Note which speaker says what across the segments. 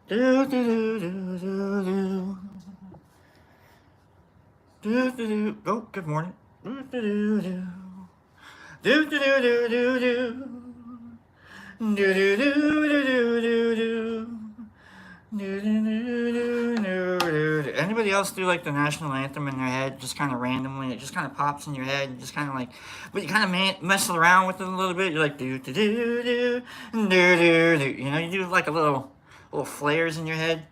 Speaker 1: Do do do do do do. Do do do. Oh, good morning. Do do do do. Do do do do do do. Do do do do do do do. Anybody else do like the national anthem in their head, just kind of randomly? It just kind of pops in your head, and just kind of like, but you kind of mess around with it a little bit. You're like do do do do do do do. You know, you do like a little flares in your head.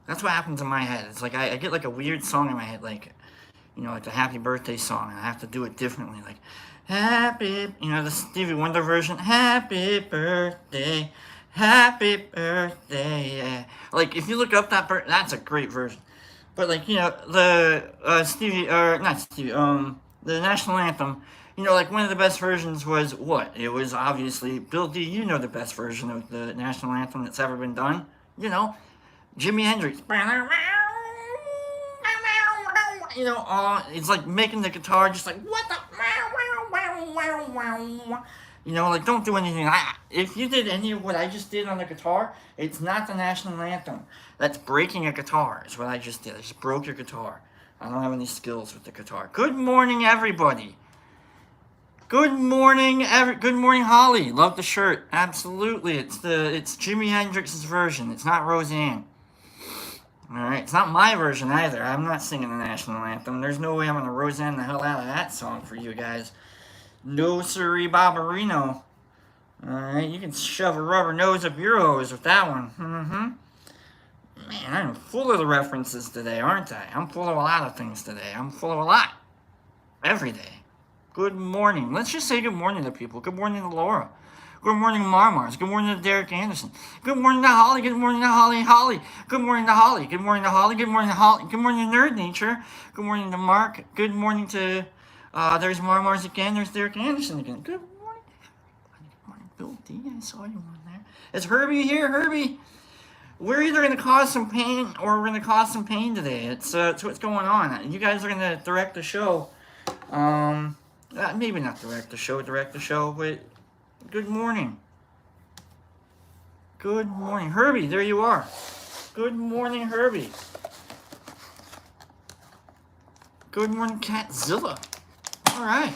Speaker 1: That's what happens in my head. It's like I get like a weird song in my head, like, you know, like the Happy Birthday song, and I have to do it differently, like Happy, you know, the Stevie Wonder version, Happy Birthday, Happy Birthday, yeah. Like, if you look up that's a great version. But, like, you know, the not Stevie, the national anthem, you know, like, one of the best versions was what? It was obviously, Bill D, you know the best version of the national anthem that's ever been done, you know, Jimi Hendrix. You know, it's like making the guitar just like, what the? You know, like, don't do anything. If you did any of what I just did on the guitar, it's not the national anthem. That's breaking a guitar, is what I just did. I just broke your guitar. I don't have any skills with the guitar. Good morning, everybody. Good morning, good morning, Holly. Love the shirt. Absolutely. It's Jimi Hendrix's version. It's not Roseanne. Alright, it's not my version either. I'm not singing the national anthem. There's no way I'm gonna Roseanne the hell out of that song for you guys. No siree Barbarino. Alright, you can shove a rubber nose up your hose with that one. Man, I'm full of the references today, aren't I? I'm full of a lot of things today. I'm full of a lot. Every day. Good morning. Let's just say good morning to people. Good morning to Laura. Good morning to Marmars. Good morning to Derek Anderson. Good morning to Holly. Good morning to Holly. Holly. Good morning to Holly. Good morning to Holly. Good morning to Holly. Good morning to Nerd Nature. Good morning to Mark. Good morning to, there's Marmars again. There's Derek Anderson again. Good morning to everybody. Good morning, Bill D. I saw you on there. Is Herbie here? Herbie. We're either going to cause some pain or we're going to cause some pain today. It's what's going on. You guys are going to direct the show. Maybe not direct the show, but good morning. Good morning. Herbie, there you are. Good morning, Herbie. Good morning, Catzilla. All right.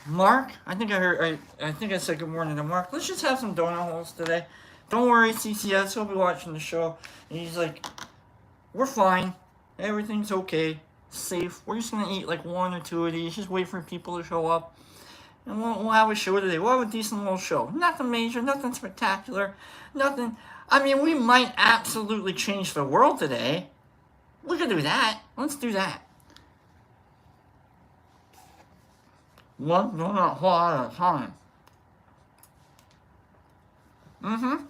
Speaker 1: Mark, I think I said good morning to Mark. Let's just have some donut holes today. Don't worry, CCS, he'll be watching the show. And he's like, we're fine. Everything's okay. Safe. We're just going to eat like one or two of these. Just wait for people to show up. And we'll have a show today. We'll have a decent little show. Nothing major, nothing spectacular, nothing. I mean, we might absolutely change the world today. We could do that. Let's do that. One donut hole at a time. You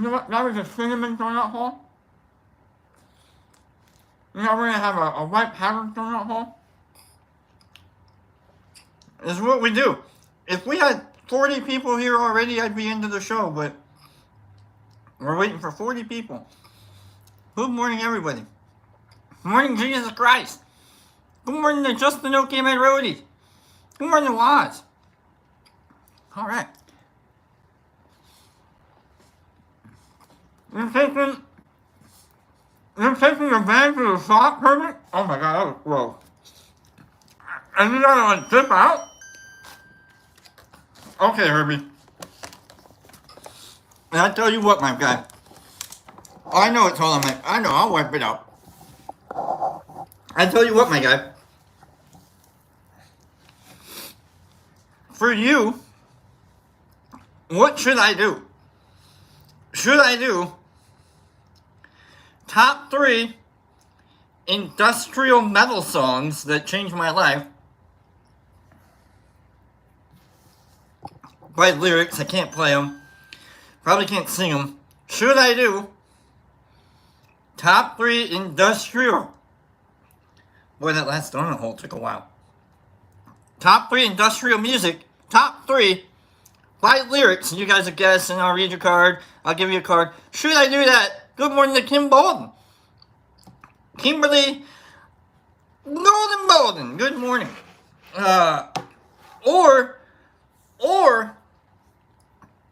Speaker 1: know what? That was a cinnamon donut hole. Now we're going to have a white powdered donut hole. This is what we do. If we had 40 people here already, I'd be into the show, but we're waiting for 40 people. Good morning, everybody. Good morning, Jesus Christ. Good morning to Justin OK Man Roadie. Good morning to Waz. All right. You're taking your bag to the shop, Herbert? Oh my God, that was gross. And you gotta like dip out? Okay, Herbie. And I tell you what, my guy. I know it's all on my. I know, I'll wipe it out. I tell you what, my guy. For you, what should I do? Should I do top 3 industrial metal songs that changed my life? By lyrics, I can't play them. Probably can't sing them. Should I do top 3 industrial? Boy, that last donut hole took a while. Top 3 industrial music. Top 3 by lyrics. You guys will guess, and I'll read your card. I'll give you a card. Should I do that? Good morning to Kim Bolden. Kimberly Bolden. Good morning. Or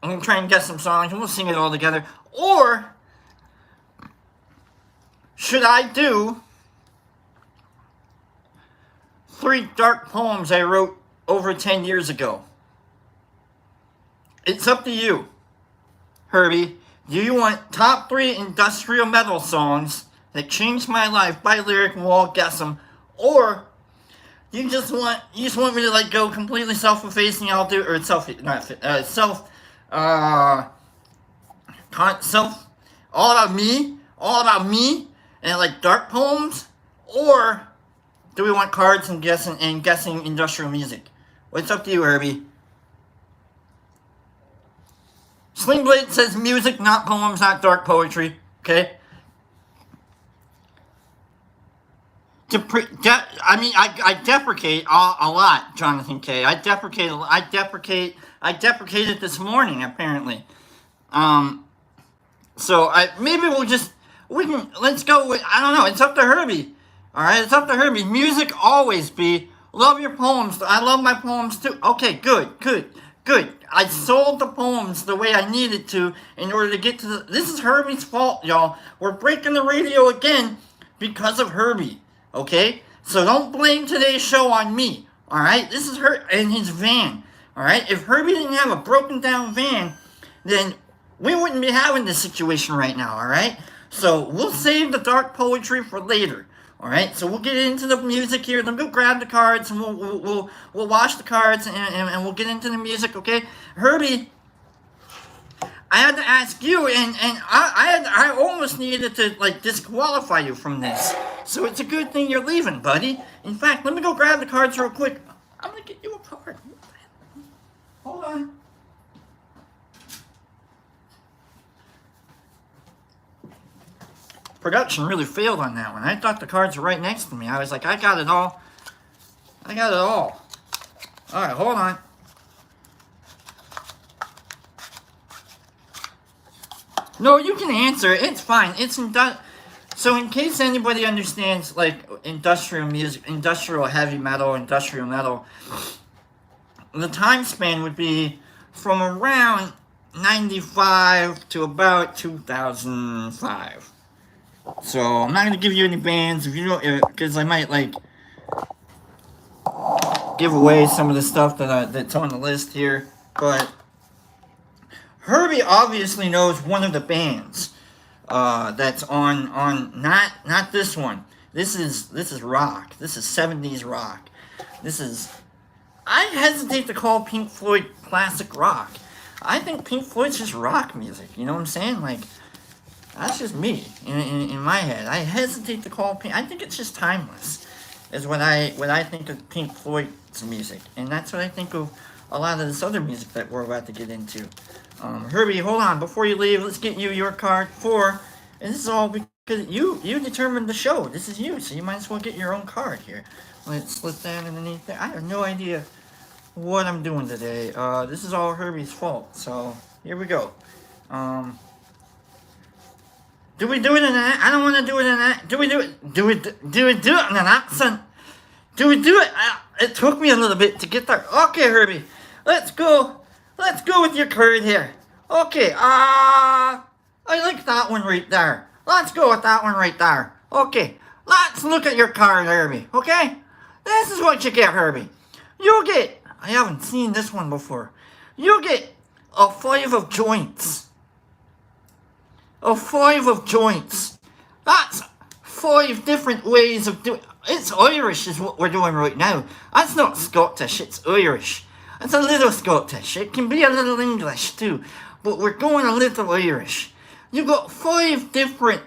Speaker 1: I'm going to try and guess some songs, and we'll sing it all together. Or should I do 3 dark poems I wrote over 10 years ago? It's up to you, Herbie. Do you want top 3 industrial metal songs that changed my life by lyric, and we'll all guess them? Or you just want me to like go completely self-effacing? I'll do, or self all about me, and like dark poems? Or do we want cards and guessing industrial music? Well, it's up to you, Herbie. Sling Blade says music, not poems, not dark poetry. Okay. I deprecate a lot, Jonathan K. I deprecated this morning, apparently. So let's go with, I don't know, it's up to Herbie. Alright, it's up to Herbie. Music always be, love your poems. I love my poems too. Okay, good. I sold the poems the way I needed to in order to get to this is Herbie's fault, y'all. We're breaking the radio again because of Herbie. Okay? So don't blame today's show on me. Alright? This is her and his van. Alright? If Herbie didn't have a broken down van, then we wouldn't be having this situation right now. Alright? So we'll save the dark poetry for later. Alright? So we'll get into the music here. Then go grab the cards and we'll wash the cards and we'll get into the music, okay? Herbie, I had to ask you, and I almost needed to like disqualify you from this. So it's a good thing you're leaving, buddy. In fact, let me go grab the cards real quick. I'm gonna get you a card. Hold on. Production really failed on that one. I thought the cards were right next to me. I was like, I got it all. Alright, hold on. No, you can answer. It's fine. So in case anybody understands, like, industrial music, industrial heavy metal, industrial metal, the time span would be from around 95 to about 2005. So I'm not going to give you any bands if you don't, because I might, like, give away some of the stuff that's on the list here. But Herbie obviously knows one of the bands that's on not this one. This is rock. This is 70s rock. I hesitate to call Pink Floyd classic rock. I think Pink Floyd's just rock music. You know what I'm saying? Like, that's just me in my head. I hesitate to call Pink. I think it's just timeless. Is what I think of Pink Floyd's music, and that's what I think of a lot of this other music that we're about to get into. Herbie, hold on before you leave. Let's get you your card for, and this is all because you determined the show. This is you, so you might as well get your own card here. Let's slip that underneath there. I have no idea what I'm doing today. This is all Herbie's fault. So here we go. Do we do it in an accent? I don't want to do it in an accent. Do we do it in an accent? Do we do it? It took me a little bit to get there. Okay, Herbie. Let's go with your card here. Okay, I like that one right there. Let's go with that one right there. Okay, let's look at your card, Herbie. Okay? This is what you get, Herbie. You get, I haven't seen this one before. You get a 5 of joints. A 5 of joints. That's 5 different ways of doing. It's Irish is what we're doing right now. That's not Scottish, it's Irish. It's a little Scottish. It can be a little English too. But we're going a little Irish. You've got 5 different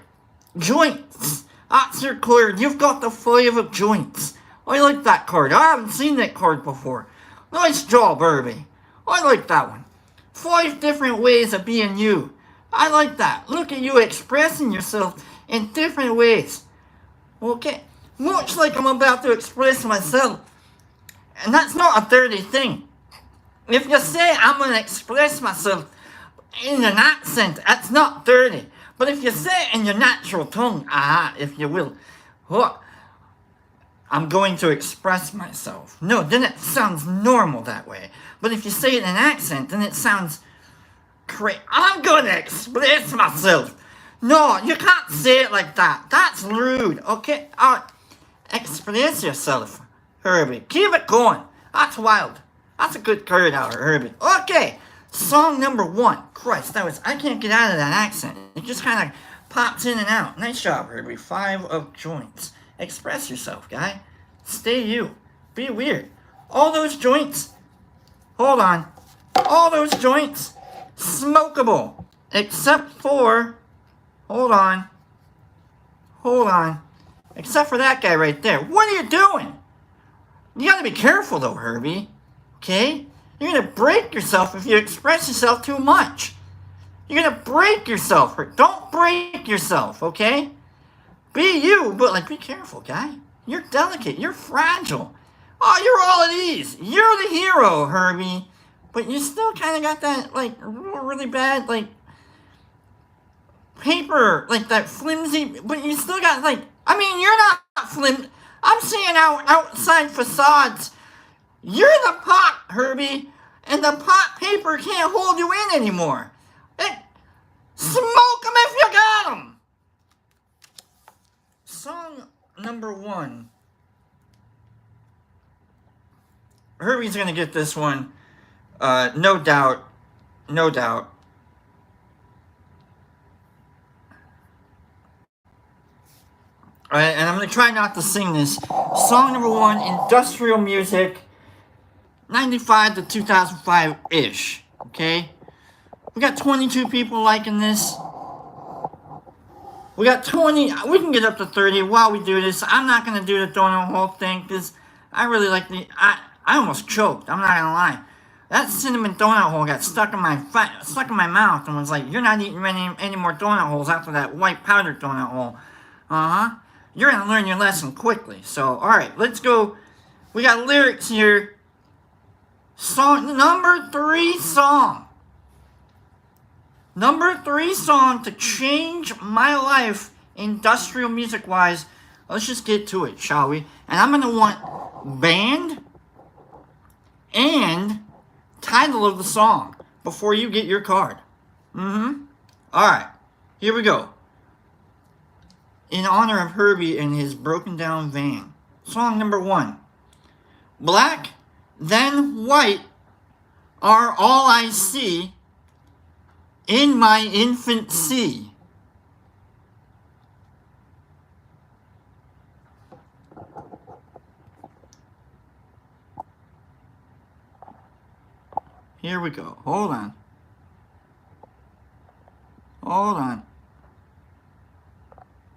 Speaker 1: joints. That's your card. You've got the 5 of joints. I like that card. I haven't seen that card before. Nice job, Herbie. I like that one. 5 different ways of being you. I like that. Look at you expressing yourself in different ways. Okay? Much like I'm about to express myself. And that's not a dirty thing. If you say I'm going to express myself in an accent, that's not dirty. But if you say it in your natural tongue, if you will, I'm going to express myself. No, then it sounds normal that way. But if you say it in an accent, then it sounds I'm gonna express myself. No, you can't say it like that. That's rude, okay? Express yourself, Herbie. Keep it going. That's wild. That's a good curd out, Herbie. Okay, song number 1. Christ, I can't get out of that accent. It just kind of pops in and out. Nice job, Herbie. 5 of joints. Express yourself, guy. Stay you. Be weird. All those joints, hold on. All those joints, smokable. Except for, hold on. Except for that guy right there. What are you doing? You gotta be careful though, Herbie. Okay? You're gonna break yourself if you express yourself too much. You're gonna break yourself. Don't break yourself, okay? Be you, but be careful, guy. You're delicate. You're fragile. Oh, you're all at ease. You're the hero, Herbie. But you still kind of got that, really bad, paper, that flimsy, but you still got, you're not flimsy. I'm seeing outside facades. You're the pot, Herbie, and the pot paper can't hold you in anymore. Smoke 'em if you got 'em. Song number 1. Herbie's gonna get this one. No doubt. Alright, and I'm going to try not to sing this. Song number 1, industrial music, 95 to 2005-ish, okay? We got 22 people liking this. We got 20, we can get up to 30 while we do this. I'm not going to do the donut hole thing, because I really like I almost choked, I'm not going to lie. That cinnamon donut hole got stuck in my mouth and was like, you're not eating any more donut holes after that white powdered donut hole. You're going to learn your lesson quickly. So, alright, let's go. We got lyrics here. Song, number 3 song. Number 3 song to change my life industrial music-wise. Let's just get to it, shall we? And I'm going to want band and title of the song before you get your card. Alright, here we go. In honor of Herbie and his broken down van. Song number 1. Black, then white are all I see in my infancy. Here we go. Hold on.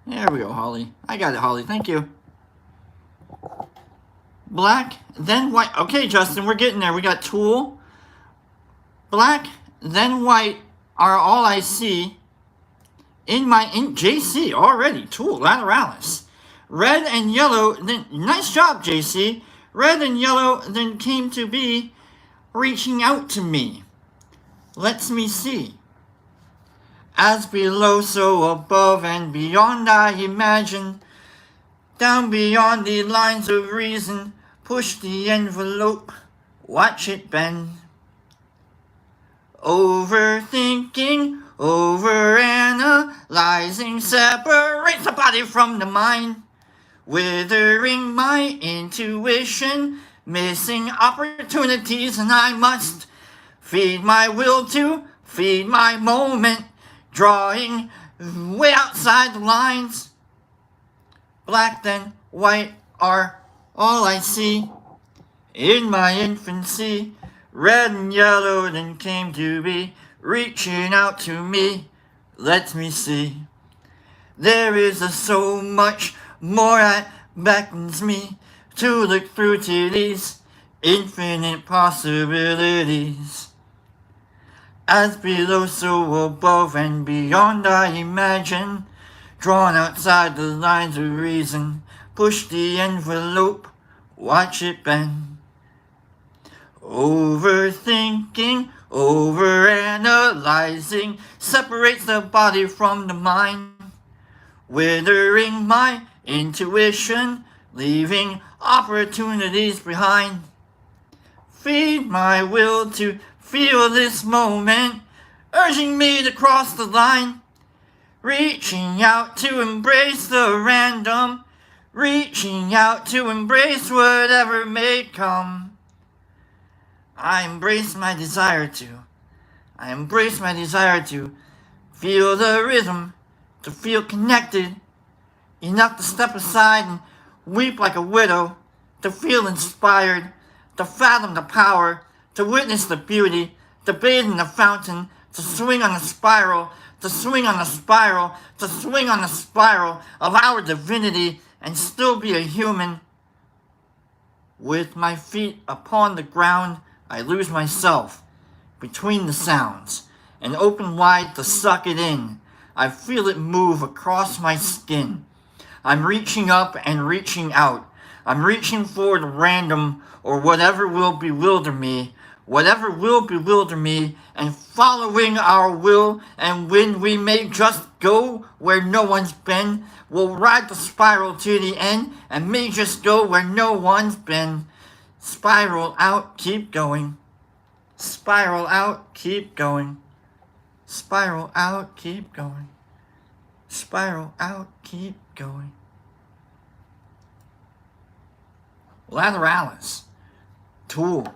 Speaker 1: There we go, Holly. I got it, Holly. Thank you. Black, then white. Okay, Justin, we're getting there. We got Tool. Black, then white are all I see in JC already. Tool, Lateralis. Red and yellow, then, nice job, JC. Red and yellow then came to be reaching out to me. Lets me see. As below, so above and beyond I imagine. Down beyond the lines of reason. Push the envelope. Watch it bend. Overthinking, overanalyzing separates the body from the mind. Withering my intuition. Missing opportunities, and I must feed my will to feed my moment, drawing way outside the lines. Black then white are all I see in my infancy. Red and yellow then came to be reaching out to me. Let me see. There is so much more that beckons me to look through to these infinite possibilities. As below, so above and beyond I imagine. Drawn outside the lines of reason. Push the envelope, watch it bend. Overthinking, overanalyzing separates the body from the mind. Withering my intuition, leaving opportunities behind. Feed my will to feel this moment, urging me to cross the line, reaching out to embrace the random, reaching out to embrace whatever may come. I embrace my desire to feel the rhythm, to feel connected, enough to step aside and weep like a widow, to feel inspired, to fathom the power, to witness the beauty, to bathe in the fountain, to swing on the spiral, to swing on the spiral, to swing on the spiral of our divinity and still be a human. With my feet upon the ground, I lose myself between the sounds and open wide to suck it in. I feel it move across my skin. I'm reaching up and reaching out. I'm reaching for the random or whatever will bewilder me, and following our will. And when we may just go where no one's been, we'll ride the spiral to the end and may just go where no one's been. Spiral out, keep going. Spiral out, keep going. Spiral out, keep going. Spiral out, keep going. Lateralis. Tool.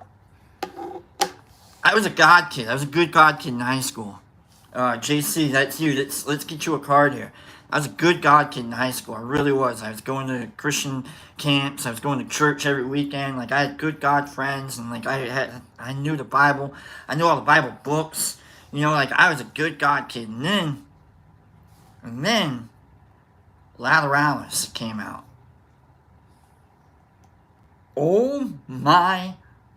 Speaker 1: I was a God kid. I was a good God kid in high school. JC, that's you. Let's get you a card here. I was a good God kid in high school. I really was. I was going to Christian camps. I was going to church every weekend. Like, I had good God friends, and like I knew the Bible. I knew all the Bible books. You know, like I was a good God kid. And then Lateralis came out. Oh my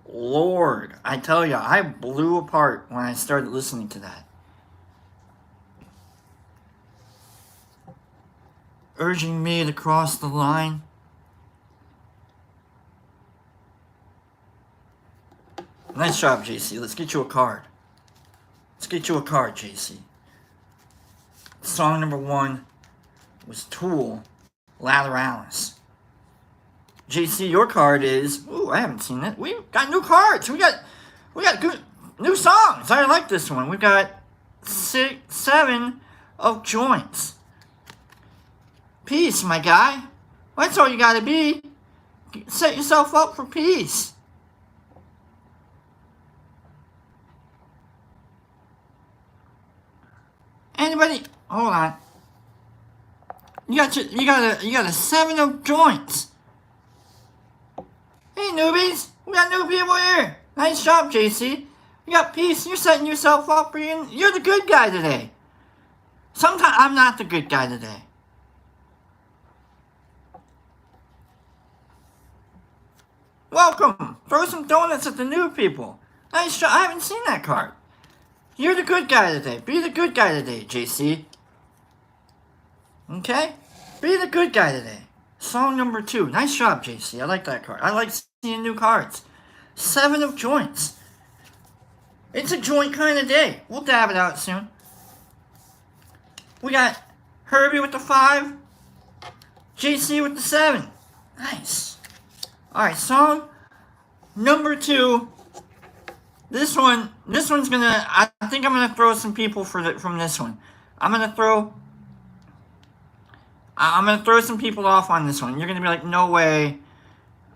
Speaker 1: Lord. I tell you, I blew apart when I started listening to that. Urging me to cross the line. Nice job, JC. Let's get you a card. Let's get you a card, JC. Song number 1 was Tool, Lateralis. JC, your card is... Ooh, I haven't seen it. We've got new cards. We got good new songs. I like this one. We've got 7 of joints. Peace, my guy. That's all you gotta be. Set yourself up for peace. Anybody? Hold on. You got a 7 of joints. Hey, newbies. We got new people here. Nice job, JC. You got peace. You're setting yourself up for you're the good guy today. Sometimes I'm not the good guy today. Welcome. Throw some donuts at the new people. Nice job. I haven't seen that card. You're the good guy today. Be the good guy today, JC. Okay? Be the good guy today. Song number 2. Nice job, JC. I like that card. I like seeing new cards. 7 of joints. It's a joint kind of day. We'll dab it out soon. We got Herbie with the 5. JC with the 7. Nice. Alright, song number 2. This one's gonna... I think I'm gonna throw some people from this one. I'm gonna throw some people off on this one. You're gonna be like, no way.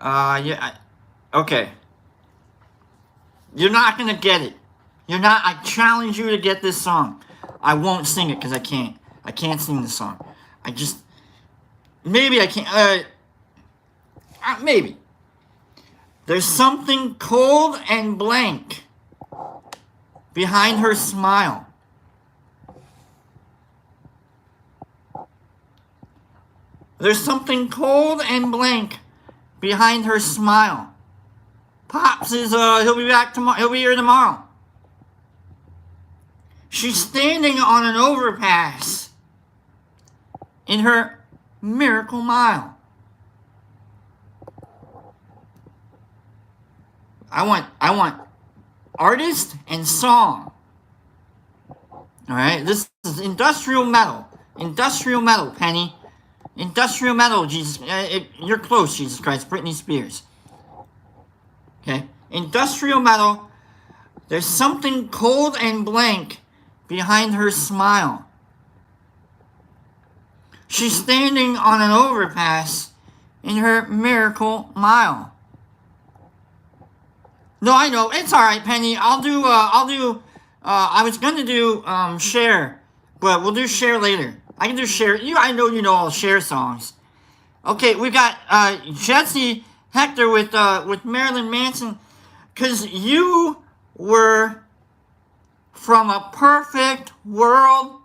Speaker 1: Okay. You're not gonna get it. I challenge you to get this song. I won't sing it because I can't. I can't sing the song. Maybe I can't. Maybe. There's something cold and blank behind her smile. There's something cold and blank behind her smile. Pops is, he'll be back tomorrow. He'll be here tomorrow. She's standing on an overpass in her Miracle Mile. I want artist and song. Alright, this is industrial metal. Industrial metal, Penny. Industrial metal, Jesus. You're close, Jesus Christ. Britney Spears. Okay? Industrial metal. There's something cold and blank behind her smile. She's standing on an overpass in her miracle mile. No, I know. It's alright, Penny. I was gonna do, Share. But we'll do Share later. I can do Share. I know you know all Share songs. Okay, we got, Jesse Hector with Marilyn Manson. 'Cause you were from a perfect world.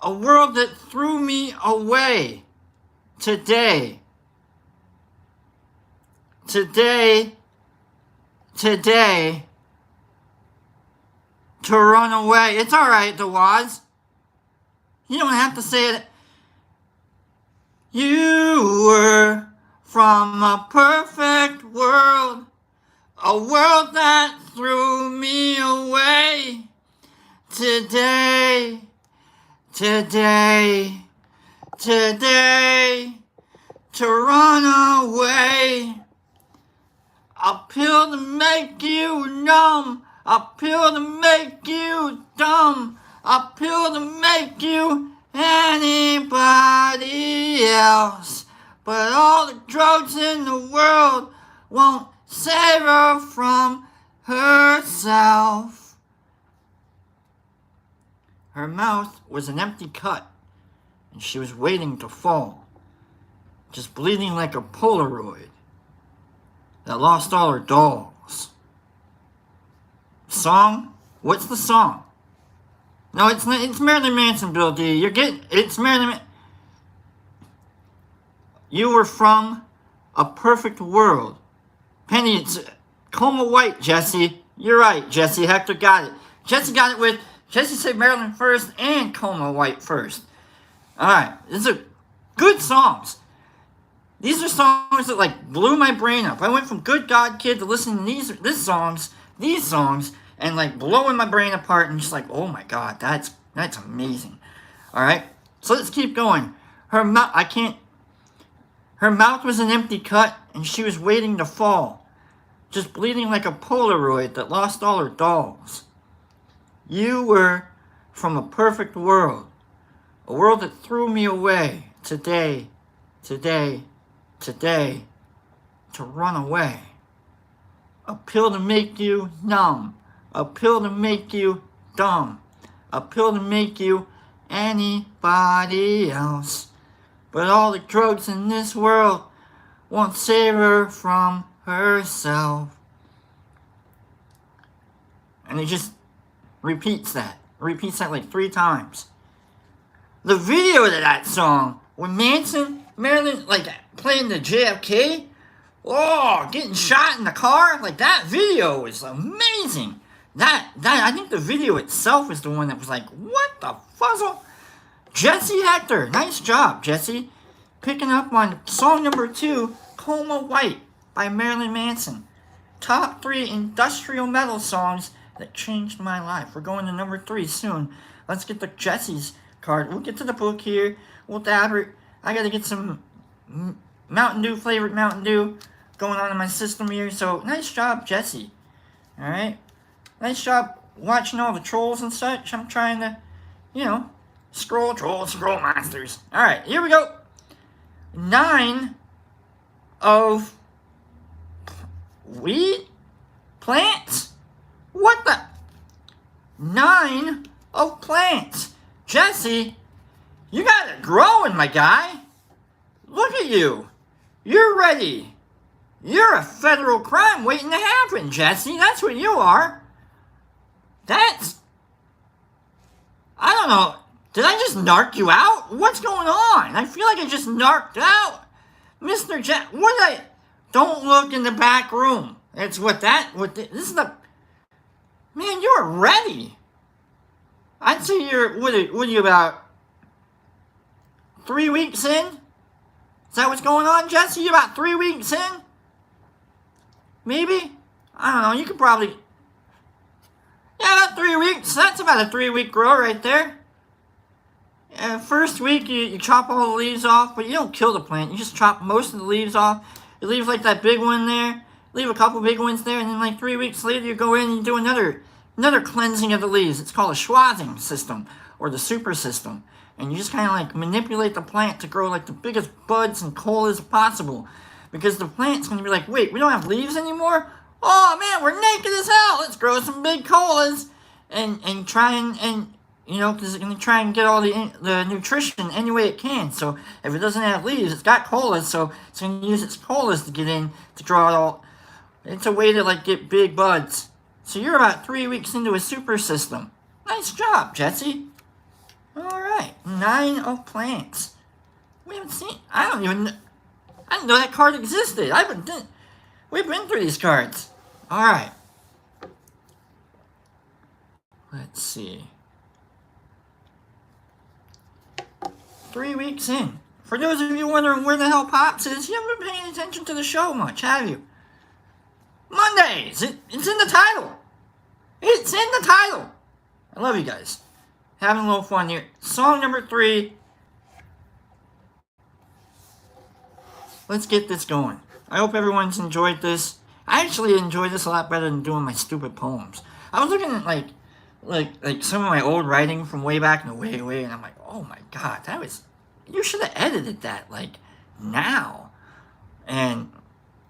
Speaker 1: A world that threw me away. Today. To run away. It's alright, DeWaz. You don't have to say it. You were from a perfect world. A world that threw me away. Today. To run away. A pill to make you numb. A pill to make you dumb. A pill to make you anybody else. But all the drugs in the world won't save her from herself. Her mouth was an empty cut, and she was waiting to fall, just bleeding like a Polaroid that lost all her dolls. Song? What's the song? No, it's not, it's Marilyn Manson, Bill D. It's Marilyn Manson. You were from a perfect world. Penny, it's Coma White, Jesse. You're right, Jesse. Hector got it. Jesse got it with, Jesse said Marilyn first and Coma White first. Alright, these are good songs. These are songs that like blew my brain up. I went from Good God Kid to listening to these songs, and like blowing my brain apart and just like, oh my God, that's amazing. Alright, so let's keep going. Her mouth was an empty cut, and she was waiting to fall, just bleeding like a Polaroid that lost all her dolls. You were from a perfect world, a world that threw me away. Today, to run away. A pill to make you numb, a pill to make you dumb, a pill to make you anybody else. But all the drugs in this world won't save her from herself. And it just repeats that like 3 times. The video to that song, when Marilyn, like, playing the JFK, getting shot in the car, like, that video is amazing. I think the video itself is the one that was like, what the fuzzle? Jesse Hector, nice job, Jesse. Picking up on song number 2, Coma White by Marilyn Manson. Top 3 industrial metal songs that changed my life. We're going to number 3 soon. Let's get the Jesse's card. We'll get to the book here. We'll dab it. I gotta get some Mountain Dew, flavored Mountain Dew going on in my system here. So, nice job, Jesse. Alright? Nice job watching all the trolls and such. I'm trying to, scroll monsters. Alright, here we go. 9 of weed plants? What the? 9 of plants. Jesse, you got it growing, my guy. Look at you. You're ready. You're a federal crime waiting to happen, Jesse. That's what you are. I don't know. Did I just narc you out? What's going on? I feel like I just narked out. Mr. Jack, don't look in the back room. This is the, man, you're ready. I'd say you're, what are you, about 3 weeks in? Is that what's going on, Jesse? You about 3 weeks in? Maybe? I don't know, you could probably, yeah, about 3 weeks. That's about a 3-week grow right there. First week, you chop all the leaves off, but you don't kill the plant. You just chop most of the leaves off. You leave like that big one there. Leave a couple big ones there, and then like 3 weeks later, you go in and you do another another cleansing of the leaves. It's called a schwazzing system, or the super system. And you just kind of like manipulate the plant to grow like the biggest buds and colas possible. Because the plant's going to be like, wait, we don't have leaves anymore? Oh man, we're naked as hell. Let's grow some big colas and try and you know, because it's going to try and get all the nutrition any way it can. So if it doesn't have leaves, it's got colas, so it's going to use its colas to get in to draw it all. It's a way to like get big buds. So you're about 3 weeks into a super system. Nice job, Jesse. Alright, 9 of plants. We haven't seen, I didn't know that card existed. We've been through these cards. Alright. Let's see. 3 weeks in. For those of you wondering where the hell Pops is, you haven't been paying attention to the show much, have you? Mondays! It's in the title! It's in the title! I love you guys. Having a little fun here. Song number 3. Let's get this going. I hope everyone's enjoyed this. I actually enjoyed this a lot better than doing my stupid poems. I was looking at like some of my old writing from way back in the way, and I'm like, oh my god, you should have edited that like now. And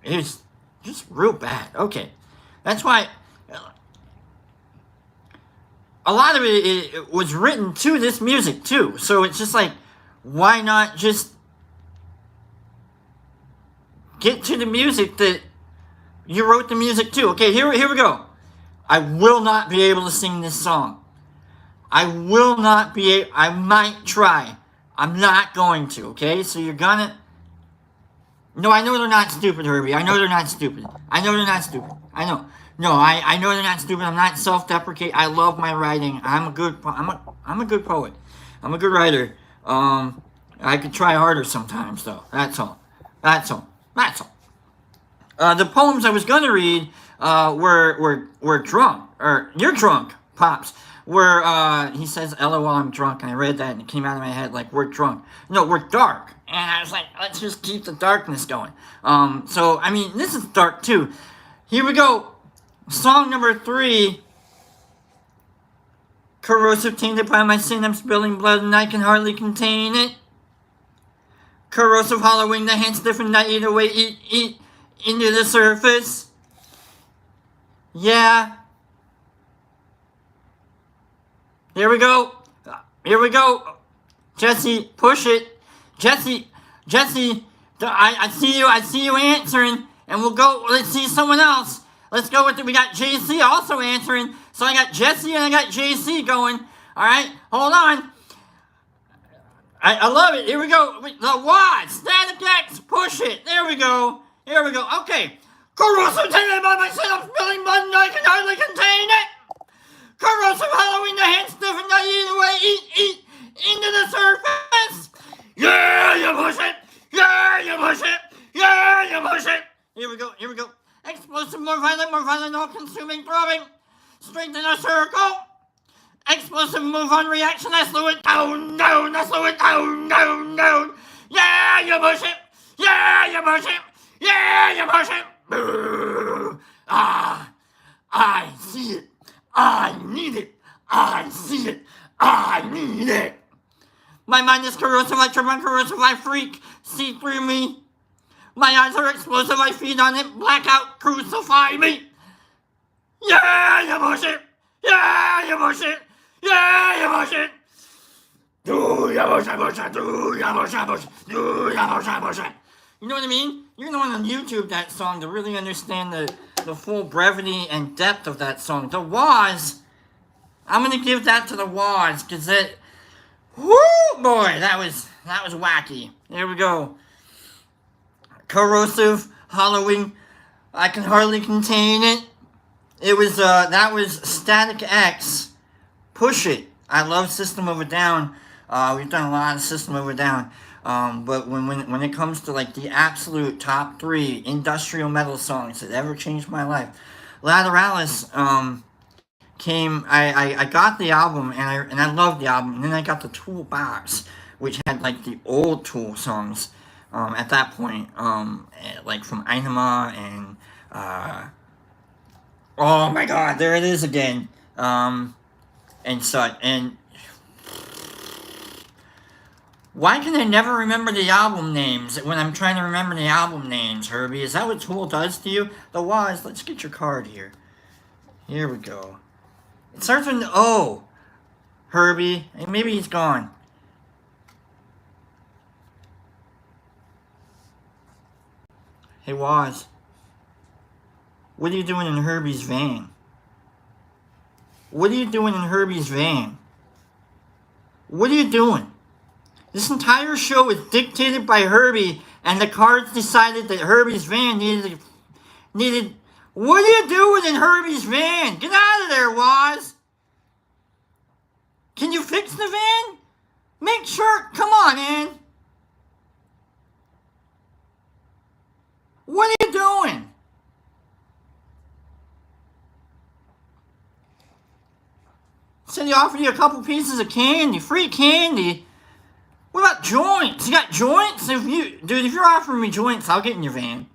Speaker 1: it's just real bad. Okay, that's why a lot of it was written to this music too. So it's just like, why not just get to the music that you wrote the music to? Okay, here we go. I will not be able to sing this song. I might try. I'm not going to, okay? So you're gonna... No, I know they're not stupid, Herbie. I know they're not stupid. I know. No, I know they're not stupid. I'm not self-deprecate. I love my writing. I'm a good poet. I'm a good writer. I could try harder sometimes, though. That's all. The poems I was gonna read were drunk, or you're drunk, Pops. Where he says, "LOL, I'm drunk," and I read that and it came out of my head like, we're drunk. No, we're dark. And I was like, let's just keep the darkness going. So I mean, this is dark too. Here we go. Song number 3. Corrosive, tainted by my sin, I'm spilling blood and I can hardly contain it. Corrosive, hollowing the hands, different, I eat away, eat into the surface. Yeah. Here we go. Jesse, push it. Jesse, I see you answering, and we'll go, let's see someone else. Let's go with it. We got JC also answering. So I got Jesse and I got JC going. Alright, hold on. I love it. Here we go. The WAD, Static X, push it. There we go. Okay. Corrosive, tainted by my sin, I'm spilling blood and I can hardly contain it. Corrosive, Halloween, the hands stiff and I eat into the surface. Yeah, you push it. Here we go. Explosive, more violent, all-consuming, throbbing. Strength in a circle. Explosive, move on, reaction, I slow it down. Yeah, you push it. Boo. I see it. I need it. I see it. I need it. My mind is corrosive, I trip on corrosive, I freak. See through me. My eyes are explosive, I feed on it. Blackout, crucify me. Yeah, you push it. Do you push it. You know what I mean? You're going to want to YouTube that song to really understand the full brevity and depth of that song. The Waz, I'm going to give that to the Waz, because whoo, boy, that was wacky. There we go. Corrosive, hollowing, I can hardly contain it. It was, that was Static X, Push It. I love System of a Down. We've done a lot of System of a Down. But when it comes to like the absolute top 3 industrial metal songs that ever changed my life, Lateralis came. I got the album and I loved the album, and then I got the Tool box, which had like the old Tool songs at that point, like from Einema and oh my God, there it is again. and such. And why can I never remember the album names when I'm trying to remember the album names, Herbie? Is that what Tool does to you? The Waz, let's get your card here. Here we go. It starts with an O, Herbie. And maybe he's gone. Hey, Waz. What are you doing in Herbie's van? What are you doing in Herbie's van? What are you doing? This entire show is dictated by Herbie, and the cards decided that Herbie's van needed... What are you doing in Herbie's van? Get out of there, Waz! Can you fix the van? Make sure... Come on, man! What are you doing? Said he offered you a couple pieces of candy. Free candy? What about joints? You got joints? Dude, if you're offering me joints, I'll get in your van.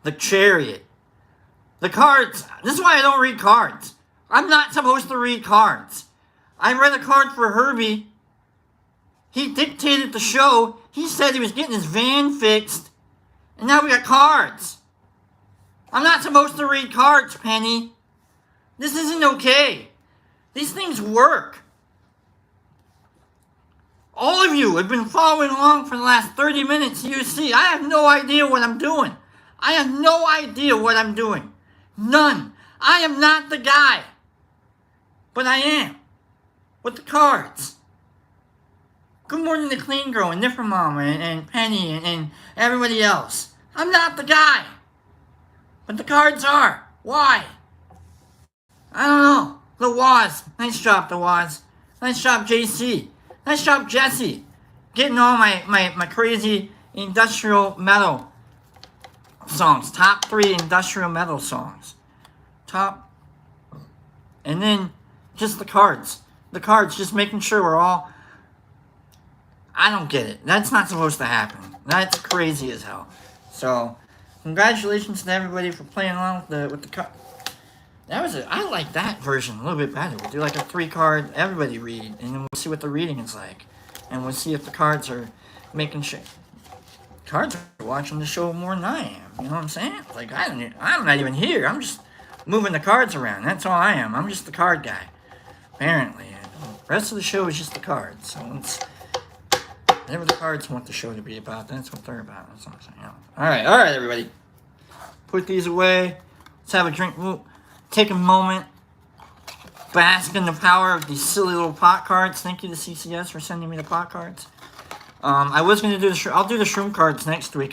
Speaker 1: The Chariot. The cards. This is why I don't read cards. I'm not supposed to read cards. I read a card for Herbie. He dictated the show. He said he was getting his van fixed. And now we got cards. I'm not supposed to read cards, Penny. This isn't okay. These things work. All of you have been following along for the last 30 minutes. You see, I have no idea what I'm doing. I have no idea what I'm doing. None. I am not the guy. But I am. With the cards. Good morning to Clean Girl and Nipper Mama and Penny and everybody else. I'm not the guy. But the cards are. Why? I don't know. The Waz. Nice job, the Waz. Nice job, JC. Nice job, Jesse. Getting all my crazy industrial metal songs. Top 3 industrial metal songs. Top. And then just the cards. The cards, just making sure we're all... I don't get it. That's not supposed to happen. That's crazy as hell. So, congratulations to everybody for playing along with the card. I like that version a little bit better. We'll do like a 3-card, everybody read, and then we'll see what the reading is like. And we'll see if the cards are making sure. Cards are watching the show more than I am. You know what I'm saying? Like, I'm not even here. I'm just moving the cards around. That's all I am. I'm just the card guy. Apparently. The rest of the show is just the cards. So it's... Whatever the cards want the show to be about, that's what they're about. That's what I'm saying. Alright, everybody. Put these away. Let's have a drink. We'll take a moment. Bask in the power of these silly little pot cards. Thank you to CCS for sending me the pot cards. I was going to do I'll do the shroom cards next week.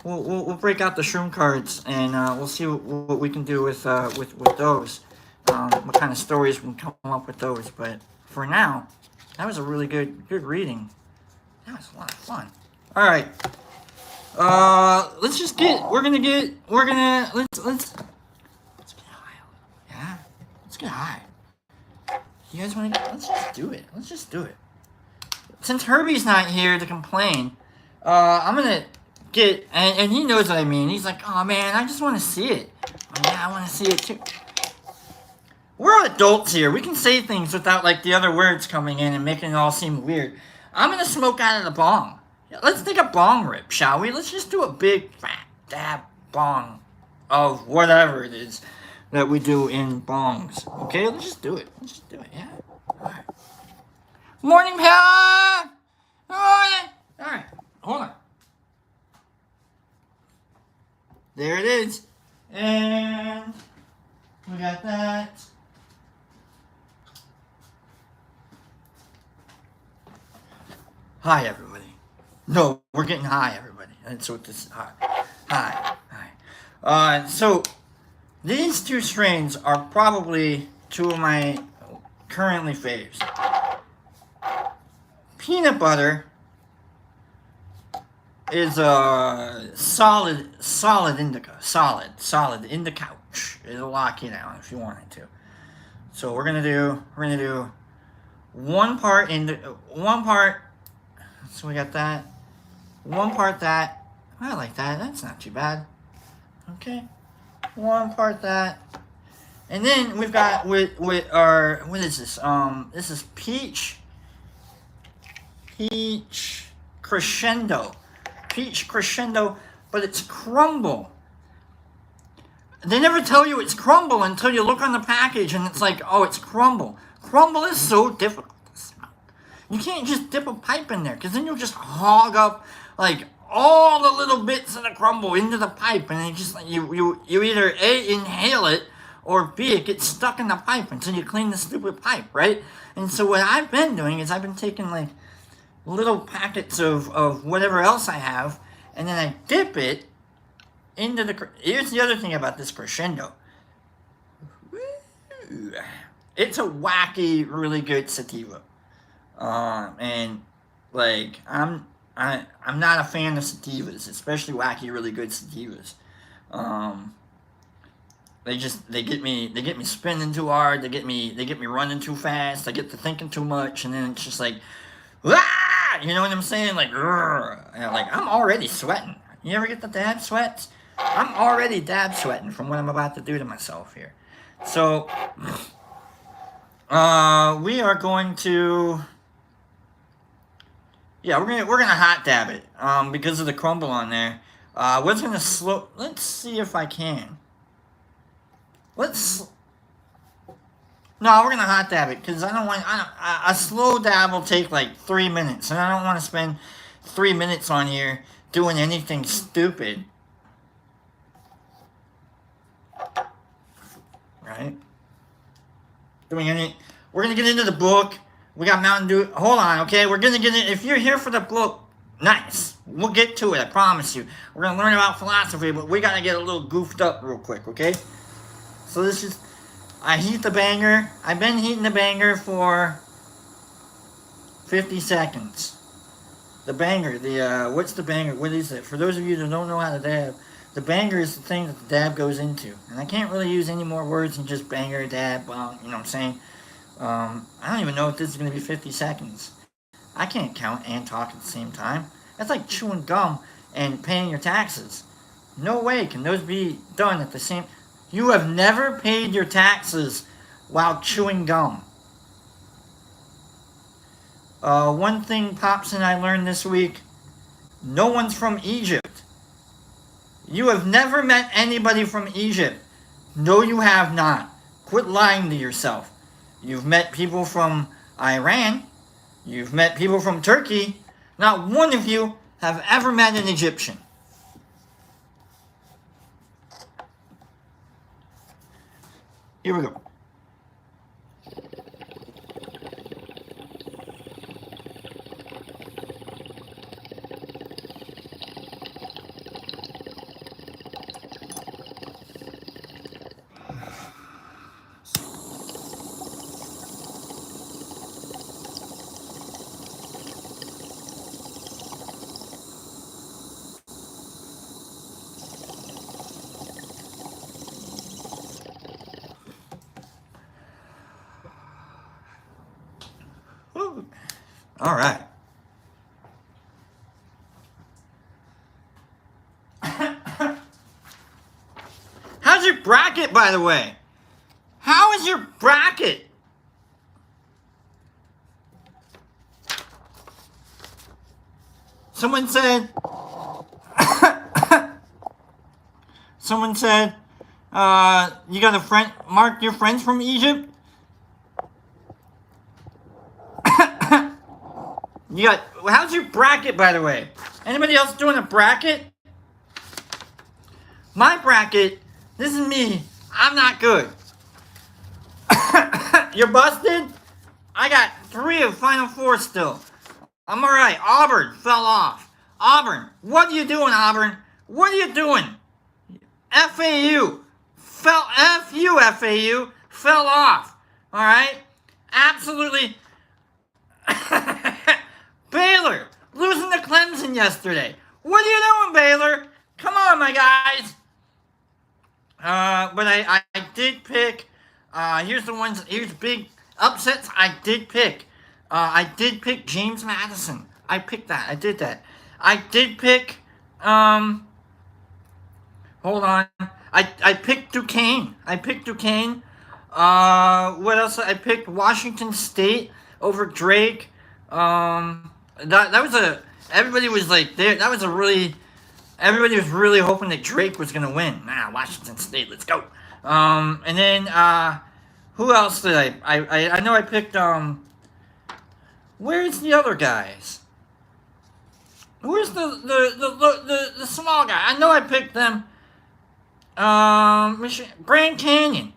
Speaker 1: We'll break out the shroom cards and we'll see what we can do with those. What kind of stories we can come up with those. But for now, that was a really good reading. That was a lot of fun. Alright. Let's get high. Yeah? Let's get high. You guys want to let's just do it. Since Herbie's not here to complain, I'm gonna get, and he knows what I mean. He's like, oh man, I just want to see it. Oh, yeah, I want to see it too. We're adults here. We can say things without like the other words coming in and making it all seem weird. I'm gonna smoke out of the bong. Let's take a bong rip, shall we? Let's just do a big fat dab bong of whatever it is that we do in bongs. Okay, let's just do it. Yeah. All right. Morning, Pella. Morning. All right. Hold on. There it is. And we got that. Hi, everybody. No, we're getting high, everybody. That's what this is. Hi. So, these 2 strains are probably 2 of my currently faves. Peanut butter is a solid indica. Solid indica couch. It'll lock you down if you wanted to. So we're gonna do 1 part so we got that. 1 part that. I like that. That's not too bad. Okay. One part that. And then we've got with our, what is this? This is peach crescendo. Peach crescendo, but it's crumble. They never tell you it's crumble until you look on the package and it's like, oh, it's crumble. Crumble is so difficult to smell. You can't just dip a pipe in there, because then you'll just hog up like all the little bits of the crumble into the pipe, and it just like you either A, inhale it, or B, it gets stuck in the pipe until you clean the stupid pipe, right? And so what I've been doing is I've been taking like little packets of whatever else I have, and then I dip it into the... Here's the other thing about this crescendo. It's a wacky, really good sativa. And like I'm not a fan of sativas, especially wacky, really good sativas. They get me spinning too hard. They get me running too fast. I get to thinking too much, and then it's just like, ah! You know what I'm saying? Like, like I'm already sweating. You ever get the dab sweats? I'm already dab sweating from what I'm about to do to myself here. So, we are going to, yeah, we're gonna hot dab it, because of the crumble on there. We're gonna slow. Let's see if I can. No, we're gonna hot dab it, because a slow dab will take like 3 minutes, and I don't want to spend 3 minutes on here doing anything stupid. Right? We're gonna get into the book. We got Mountain Dew. Hold on, okay? We're gonna get in. If you're here for the book, nice. We'll get to it, I promise you. We're gonna learn about philosophy, but we gotta get a little goofed up real quick, okay? So this is, I heat the banger. I've been heating the banger for 50 seconds. The banger, what's the banger? What is it? For those of you that don't know how to dab, the banger is the thing that the dab goes into. And I can't really use any more words than just banger, dab, well, you know what I'm saying? I don't even know if this is going to be 50 seconds. I can't count and talk at the same time. That's like chewing gum and paying your taxes. No way can those be done at the same... You have never paid your taxes while chewing gum. One thing Pops and I learned this week, no one's from Egypt. You have never met anybody from Egypt. No, you have not. Quit lying to yourself. You've met people from Iran. You've met people from Turkey. Not one of you have ever met an Egyptian. Here we go. All right. How's your bracket, by the way? How is your bracket? Someone said, you got a friend, Mark, your friends from Egypt? How's your bracket, by the way? Anybody else doing a bracket? My bracket, this is me. I'm not good. You're busted? I got 3 of Final Four still. I'm alright. Auburn fell off. Auburn, what are you doing, Auburn? What are you doing? FAU. FAU fell off. Alright? Absolutely. Baylor losing to Clemson yesterday. What are you doing, Baylor? Come on, my guys. But I did pick. Here's big upsets. I did pick James Madison. I picked that. I did that. I did pick. Hold on. I picked Duquesne. What else? I picked Washington State over Drake. That was a everybody was like there. That was a really everybody was really hoping that Drake was gonna win. Nah, Washington State, let's go. And then who else did I know I picked where's the other guys? Where's the small guy? I know I picked them. Grand Canyon.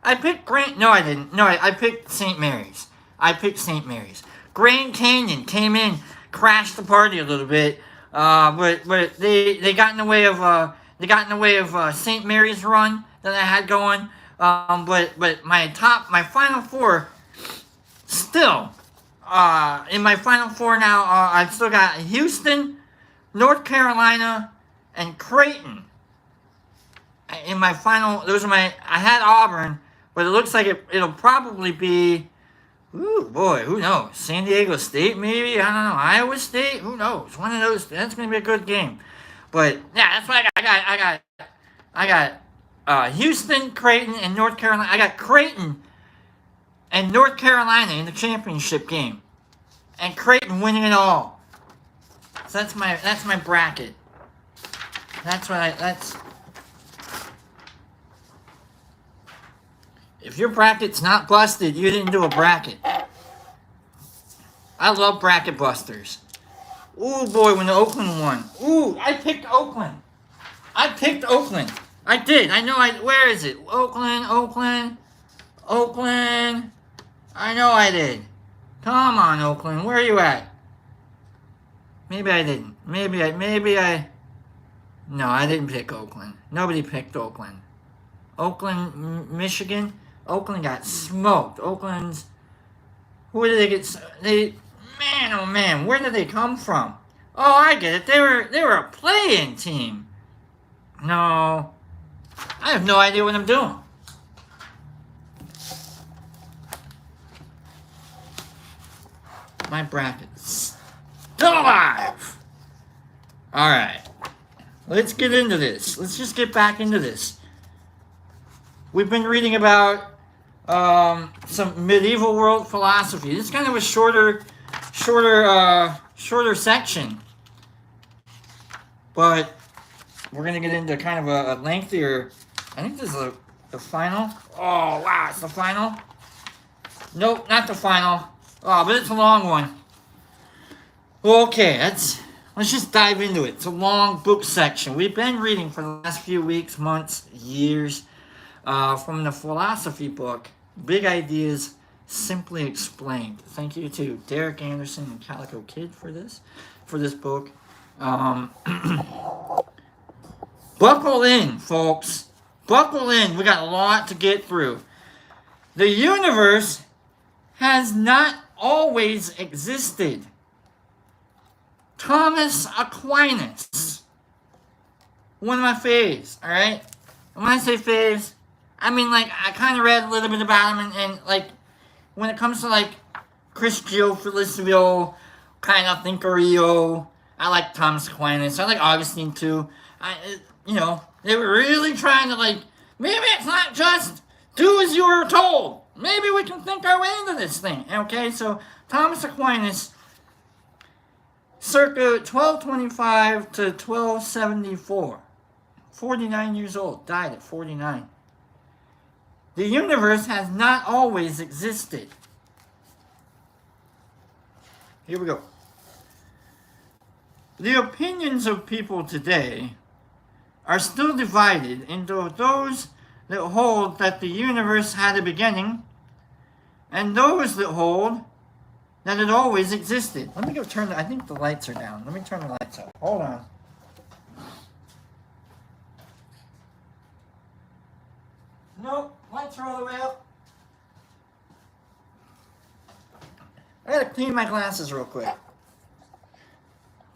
Speaker 1: I picked Grand. No, I didn't. No, I picked St. Mary's. Grand Canyon came in, crashed the party a little bit. But they got in the way of St. Mary's run that I had going. But my final four still. In my final four now, I've still got Houston, North Carolina, and Creighton. In my final, I had Auburn, but it looks like it'll probably be, ooh boy, who knows? San Diego State maybe? I don't know. Iowa State? Who knows? One of those. That's gonna be a good game. But yeah, that's what I got Houston, Creighton, and North Carolina. I got Creighton and North Carolina in the championship game, and Creighton winning it all. So that's my bracket. If your bracket's not busted, you didn't do a bracket. I love bracket busters. Ooh boy, when the Oakland won. Ooh, I picked Oakland. I did. Where is it? Oakland. I know I did. Come on, Oakland. Where are you at? Maybe I didn't. No, I didn't pick Oakland. Nobody picked Oakland. Oakland, Michigan. Oakland got smoked. Who did they get? Man, oh man, where did they come from? Oh, I get it. They were a play-in team. No, I have no idea what I'm doing. My bracket's still alive. All right, let's get into this. Let's just get back into this. We've been reading about some medieval world philosophy. This is kind of a shorter section, but we're gonna get into kind of a lengthier. I think this is the final. Oh wow, it's the final. Nope, not the final. Oh, but it's a long one. Okay, let's just dive into it. It's a long book section. We've been reading for the last few weeks, months, years, from the philosophy book, Big Ideas Simply Explained. Thank you to Derek Anderson and Calico Kid for this book. Buckle in, folks. Buckle in. We got a lot to get through. The universe has not always existed. Thomas Aquinas. One of my faves, alright? And when I say faves, I mean, like, I kind of read a little bit about him, and like, when it comes to, like, Christio, Felicio, kind of thinkerio, I like Thomas Aquinas. I like Augustine, too. They were really trying to, like, maybe it's not just do as you were told. Maybe we can think our way into this thing, okay? So, Thomas Aquinas, circa 1225 to 1274, 49 years old, died at 49. The universe has not always existed. Here we go. The opinions of people today are still divided into those that hold that the universe had a beginning and those that hold that it always existed. Let me go I think the lights are down. Let me turn the lights up. Hold on. Nope, lights are all the way up. I gotta clean my glasses real quick.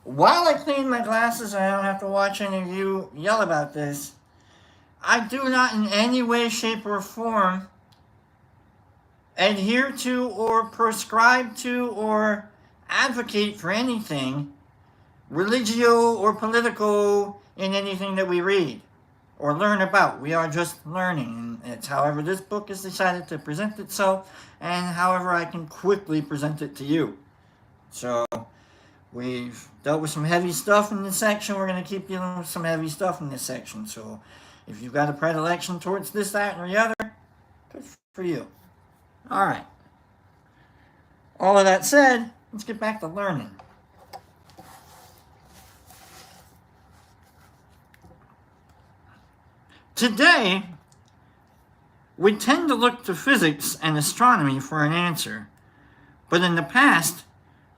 Speaker 1: While I clean my glasses, I don't have to watch any of you yell about this. I do not in any way, shape, or form adhere to or prescribe to or advocate for anything religio or political in anything that we read or learn about. We are just learning, and it's however this book has decided to present itself, and however I can quickly present it to you. So, we've dealt with some heavy stuff in this section. We're going to keep dealing with some heavy stuff in this section. So, if you've got a predilection towards this, that, or the other, good for you. Alright. All of that said, let's get back to learning. Today, we tend to look to physics and astronomy for an answer, but in the past,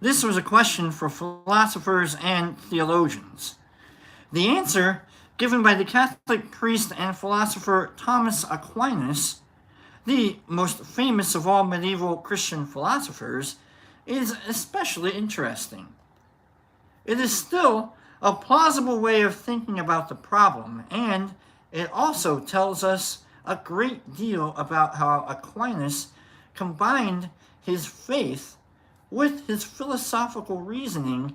Speaker 1: this was a question for philosophers and theologians. The answer, given by the Catholic priest and philosopher Thomas Aquinas, the most famous of all medieval Christian philosophers, is especially interesting. It is still a plausible way of thinking about the problem, and it also tells us a great deal about how Aquinas combined his faith with his philosophical reasoning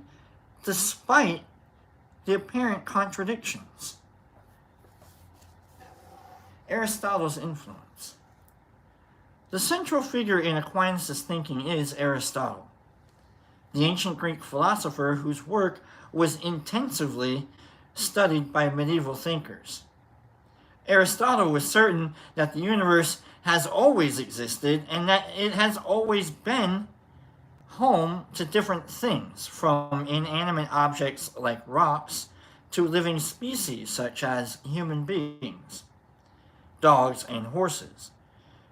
Speaker 1: despite the apparent contradictions. Aristotle's influence. The central figure in Aquinas' thinking is Aristotle, the ancient Greek philosopher whose work was intensively studied by medieval thinkers. Aristotle was certain that the universe has always existed and that it has always been home to different things, from inanimate objects like rocks to living species such as human beings, dogs, and horses.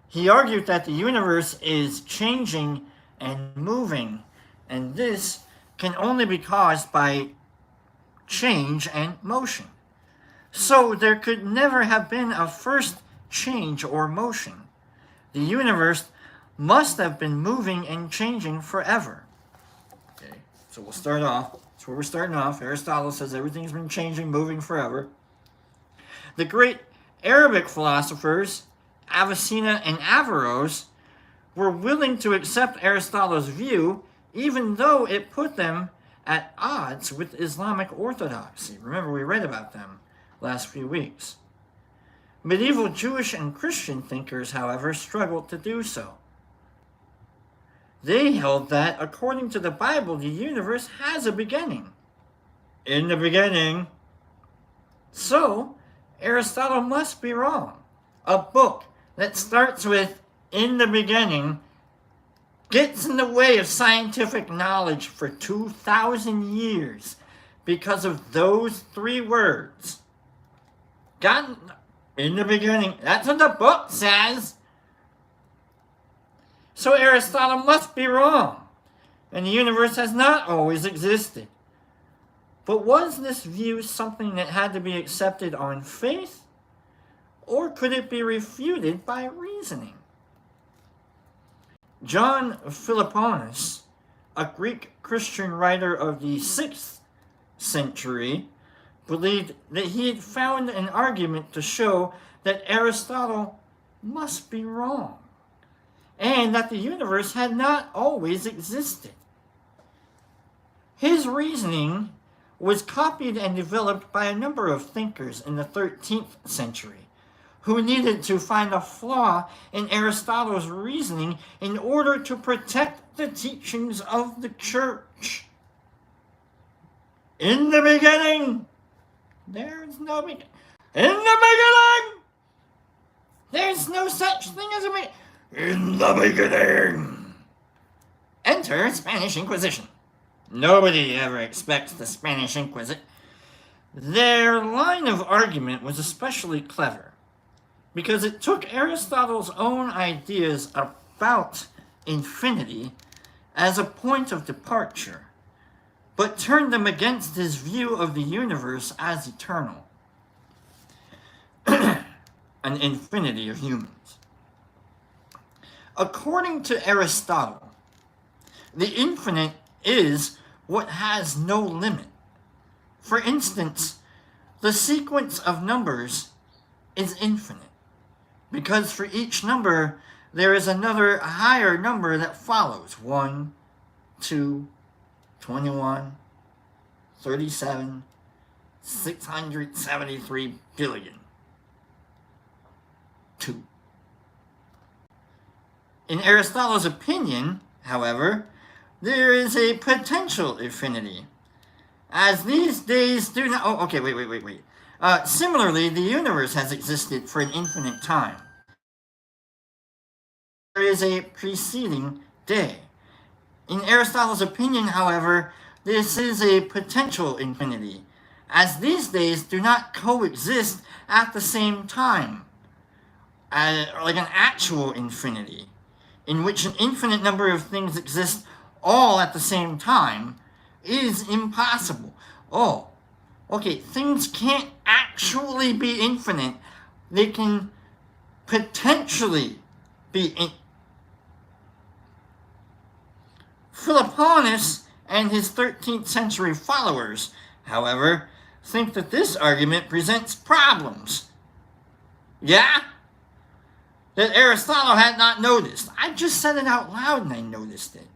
Speaker 1: He argued that the universe is changing and moving, and this can only be caused by change and motion. So there could never have been a first change or motion. The universe must have been moving and changing forever. Okay, so we'll start off. That's where we're starting off. Aristotle says everything's been changing, moving forever. The great Arabic philosophers, Avicenna and Averroes, were willing to accept Aristotle's view, even though it put them at odds with Islamic orthodoxy. Remember, we read about them last few weeks. Medieval Jewish and Christian thinkers, however, struggled to do so. They held that, according to the Bible, the universe has a beginning. In the beginning. So, Aristotle must be wrong. A book that starts with, in the beginning, gets in the way of scientific knowledge for 2,000 years because of those three words. God, in the beginning. That's what the book says. So Aristotle must be wrong, and the universe has not always existed. But was this view something that had to be accepted on faith, or could it be refuted by reasoning? John Philoponus, a Greek Christian writer of the 6th century, believed that he had found an argument to show that Aristotle must be wrong, and that the universe had not always existed. His reasoning was copied and developed by a number of thinkers in the 13th century, who needed to find a flaw in Aristotle's reasoning in order to protect the teachings of the church. In the beginning, there is no beginning. In the beginning, there's no such thing as a beginning. In the beginning. Enter Spanish Inquisition. Nobody ever expects the Spanish Inquisition. Their line of argument was especially clever because it took Aristotle's own ideas about infinity as a point of departure, but turned them against his view of the universe as eternal, an infinity of humans. According to Aristotle, the infinite is what has no limit. For instance, the sequence of numbers is infinite, because for each number there is another higher number that follows. 1, 2, 21, 37, 673 billion. In Aristotle's opinion, however, there is a potential infinity. As these days do not... Oh, okay, wait. Similarly, the universe has existed for an infinite time. There is a preceding day. In Aristotle's opinion, however, this is a potential infinity, as these days do not coexist at the same time, like an actual infinity, in which an infinite number of things exist all at the same time, is impossible. Oh, okay, things can't actually be infinite. They can potentially be infinite. Philoponus and his 13th century followers, however, think that this argument presents problems. Yeah? That Aristotle had not noticed. I just said it out loud and I noticed it.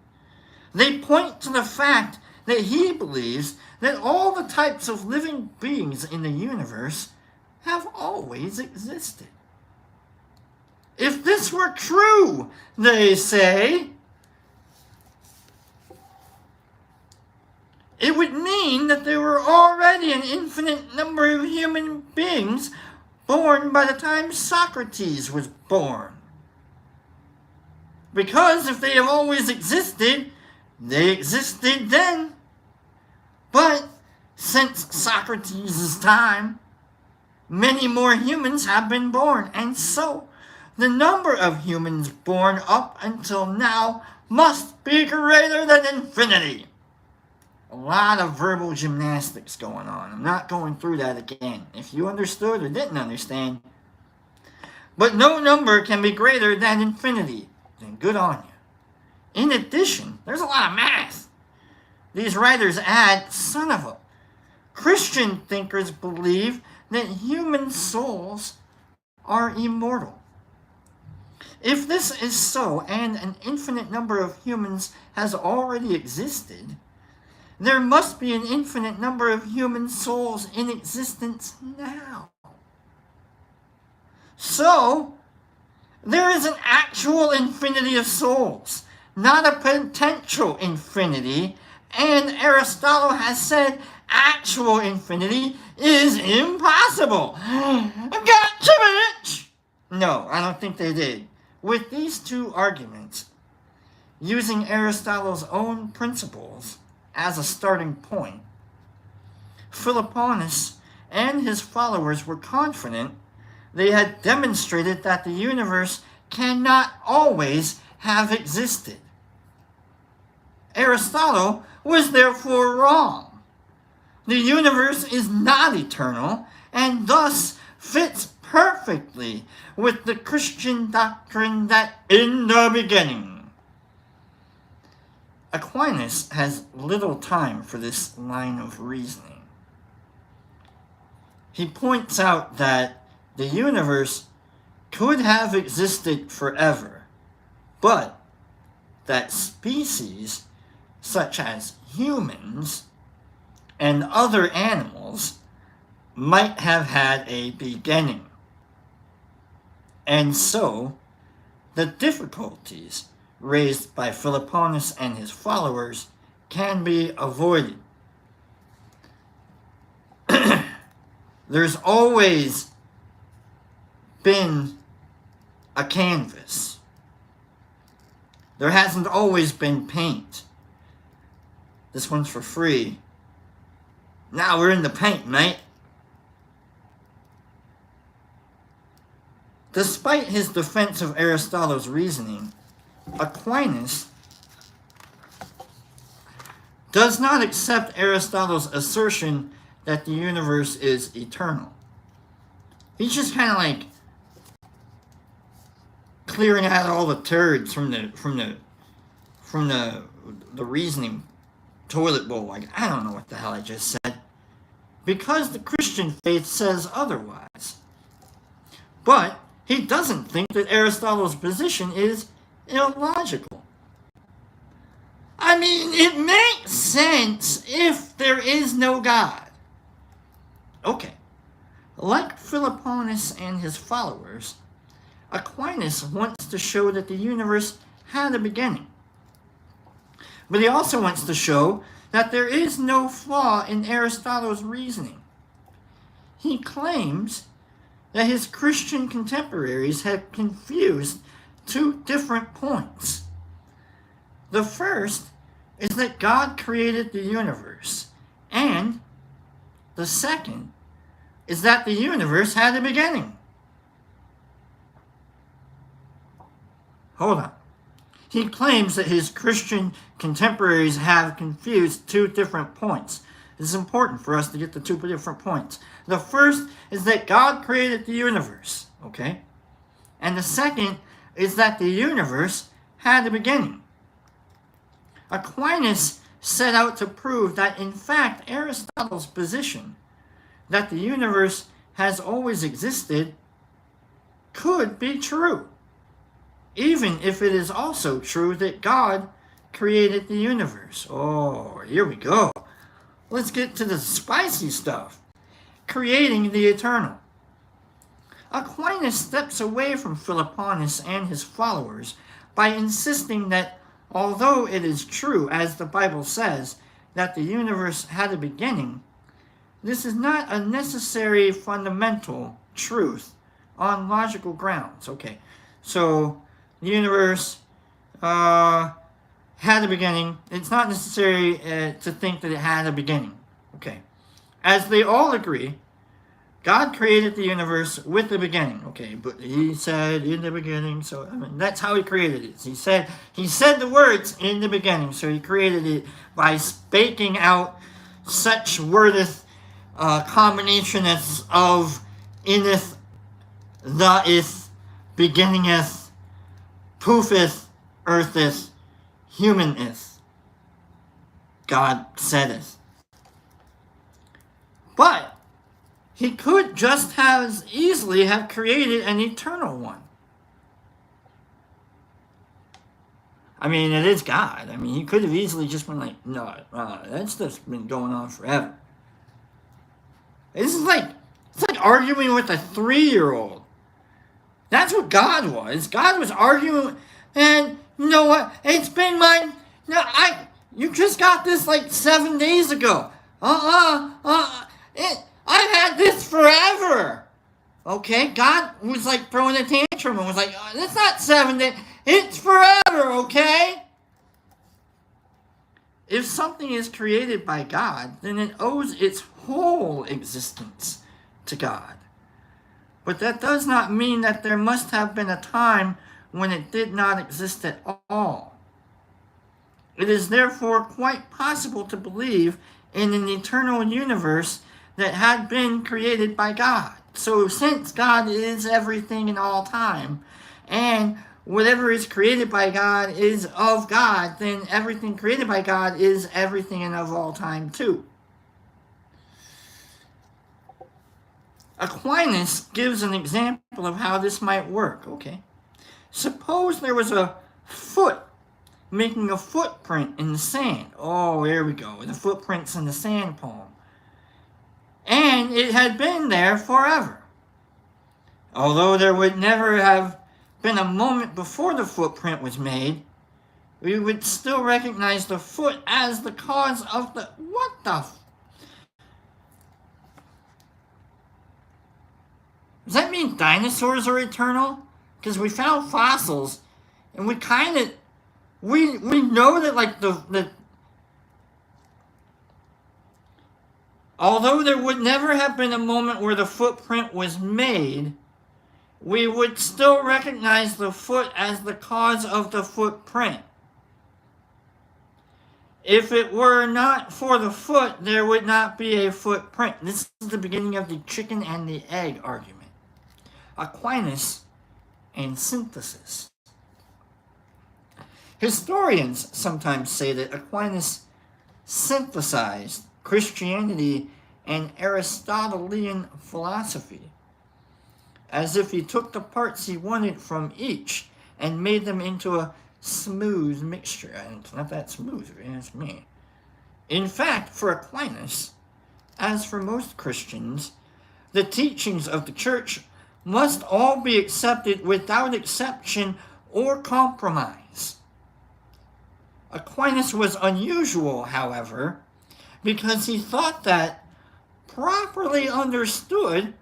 Speaker 1: They point to the fact that he believes that all the types of living beings in the universe have always existed. If this were true, they say, it would mean that there were already an infinite number of human beings born by the time Socrates was born. Because if they have always existed, they existed then. But since Socrates' time, many more humans have been born, and so the number of humans born up until now must be greater than infinity. A lot of verbal gymnastics going on. I'm not going through that again. If you understood or didn't understand. But no number can be greater than infinity. Then good on you. In addition, there's a lot of math. These writers add, son of a... Christian thinkers believe that human souls are immortal. If this is so, and an infinite number of humans has already existed, there must be an infinite number of human souls in existence now. So, there is an actual infinity of souls, not a potential infinity, and Aristotle has said actual infinity is impossible. Gotcha, bitch! No, I don't think they did. With these two arguments, using Aristotle's own principles as a starting point, Philoponus and his followers were confident they had demonstrated that the universe cannot always have existed. Aristotle was therefore wrong. The universe is not eternal and thus fits perfectly with the Christian doctrine that in the beginning. Aquinas has little time for this line of reasoning. He points out that the universe could have existed forever, but that species such as humans and other animals might have had a beginning. And so, the difficulties raised by Philoponus and his followers can be avoided. There's always been a canvas. There hasn't always been paint. This one's for free. Now we're in the paint, mate. Despite his defense of Aristotle's reasoning, Aquinas does not accept Aristotle's assertion that the universe is eternal. He's just kind of like clearing out all the turds from the reasoning toilet bowl. Like, I don't know what the hell I just said. Because the Christian faith says otherwise. But he doesn't think that Aristotle's position is illogical. I mean, it makes sense if there is no God. Okay. Like Philoponus and his followers, Aquinas wants to show that the universe had a beginning. But he also wants to show that there is no flaw in Aristotle's reasoning. He claims that his Christian contemporaries had confused two different points. The first is that God created the universe, and the second is that the universe had a beginning. Hold on. He claims that his Christian contemporaries have confused two different points. This is important for us to get the two different points. The first is that God created the universe, okay? And the second is that the universe had a beginning. Aquinas set out to prove that, in fact, Aristotle's position that the universe has always existed could be true, even if it is also true that God created the universe. Oh, here we go. Let's get to the spicy stuff. Creating the eternal. Aquinas steps away from Philoponus and his followers by insisting that although it is true, as the Bible says, that the universe had a beginning, this is not a necessary fundamental truth on logical grounds. Okay, so the universe had a beginning. It's not necessary to think that it had a beginning. Okay, as they all agree, God created the universe with a beginning. Okay, but he said in the beginning, so I mean, that's how he created it. He said the words in the beginning, so he created it by spaking out such wordeth combinationeth of inneth, theith, beginningeth, poofeth, eartheth, humaneth. God saideth. But he could just as easily have created an eternal one. I mean, it is God. I mean, he could have easily just been like, no, that stuff's been going on forever. It's like arguing with a 3-year-old. That's what God was. God was arguing, and you know what? It's been you just got this like 7 days ago. I've had this forever. Okay? God was like throwing a tantrum and was like, it's not 7 days. It's forever, okay? If something is created by God, then it owes its whole existence to God. But that does not mean that there must have been a time when it did not exist at all. It is therefore quite possible to believe in an eternal universe that had been created by God. So since God is everything in all time, and whatever is created by God is of God, then everything created by God is everything and of all time too. Aquinas gives an example of how this might work, okay? Suppose there was a foot making a footprint in the sand. Oh, here we go. The footprints in the sand palm. And it had been there forever. Although there would never have been a moment before the footprint was made, we would still recognize the foot as the cause of the... What the... Does that mean dinosaurs are eternal? Because we found fossils, and we kind of... We know that, like, the... Although there would never have been a moment where the footprint was made, we would still recognize the foot as the cause of the footprint. If it were not for the foot, there would not be a footprint. This is the beginning of the chicken and the egg argument. Aquinas and synthesis. Historians sometimes say that Aquinas synthesized Christianity and Aristotelian philosophy, as if he took the parts he wanted from each and made them into a smooth mixture. And it's not that smooth, if you ask me. In fact, for Aquinas, as for most Christians, the teachings of the church must all be accepted without exception or compromise. Aquinas was unusual, however, because he thought that, properly understood,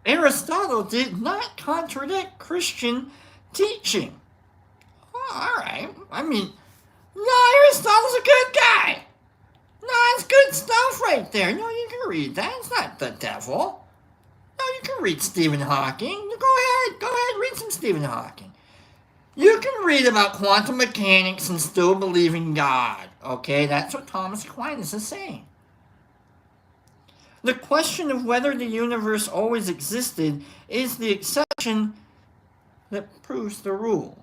Speaker 1: Aristotle did not contradict Christian teaching. Oh, all right. I mean, no, Aristotle's a good guy. No, it's good stuff right there. No, you can read that. It's not the devil. No, you can read Stephen Hawking. Go ahead, read some Stephen Hawking. You can read about quantum mechanics and still believe in God. Okay, that's what Thomas Aquinas is saying. The question of whether the universe always existed is the exception that proves the rule.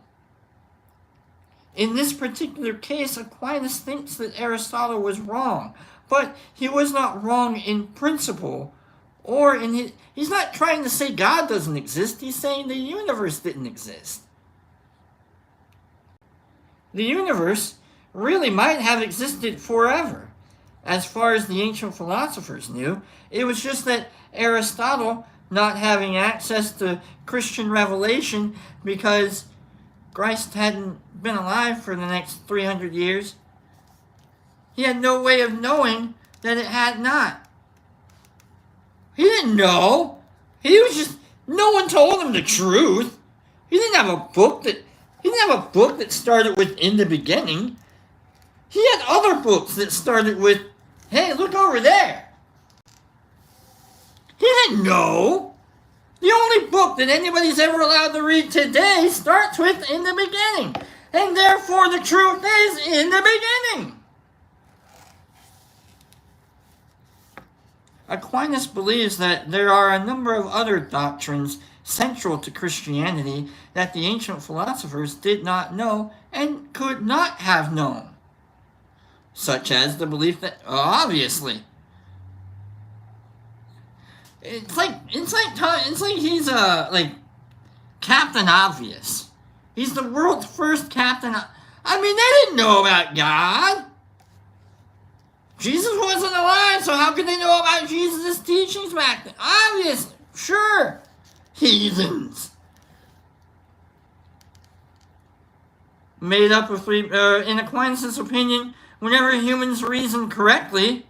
Speaker 1: In this particular case, Aquinas thinks that Aristotle was wrong, but he was not wrong in principle, or in his, he's not trying to say God doesn't exist, he's saying the universe didn't exist. The universe really might have existed forever. As far as the ancient philosophers knew, it was just that Aristotle, not having access to Christian revelation because Christ hadn't been alive for the next 300 years, he had no way of knowing that it had not. He didn't know. No one told him the truth. He didn't have a book that started with "in the beginning." He had other books that started with, "Hey, look over there." He didn't know. The only book that anybody's ever allowed to read today starts with "in the beginning." And therefore the truth is in the beginning. Aquinas believes that there are a number of other doctrines central to Christianity that the ancient philosophers did not know and could not have known. Such as the belief that, obviously, it's like he's like Captain Obvious. He's the world's first captain. I mean, they didn't know about God. Jesus wasn't alive, so how could they know about Jesus' teachings back then? Obviously, sure, heathens. Made up of three. In Aquinas' opinion, whenever humans reason correctly,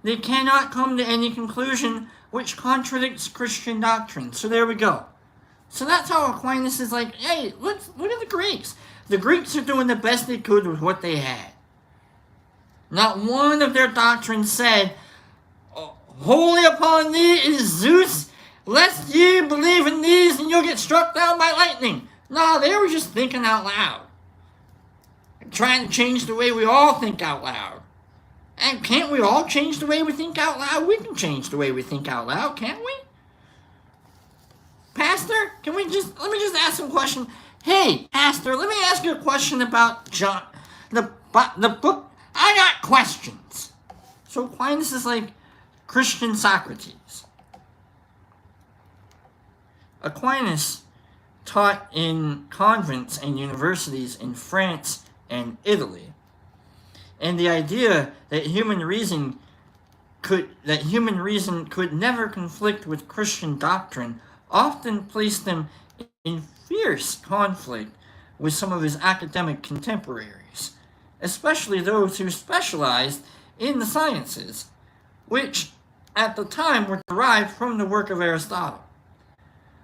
Speaker 1: they cannot come to any conclusion which contradicts Christian doctrine. So there we go. So that's how Aquinas is like, hey, look at the Greeks. The Greeks are doing the best they could with what they had. Not one of their doctrines said, "Holy upon thee is Zeus, lest ye believe in these and you'll get struck down by lightning." No, they were just thinking out loud. Trying to change the way we all think out loud. And can't we all change the way we think out loud? We can change the way we think out loud, can't we? Pastor, let me just ask some question. Hey, Pastor, let me ask you a question about John, the book. I got questions. So Aquinas is like Christian Socrates. Aquinas taught in convents and universities in France and Italy. And the idea that human reason could never conflict with Christian doctrine often placed him in fierce conflict with some of his academic contemporaries, especially those who specialized in the sciences, which at the time were derived from the work of Aristotle.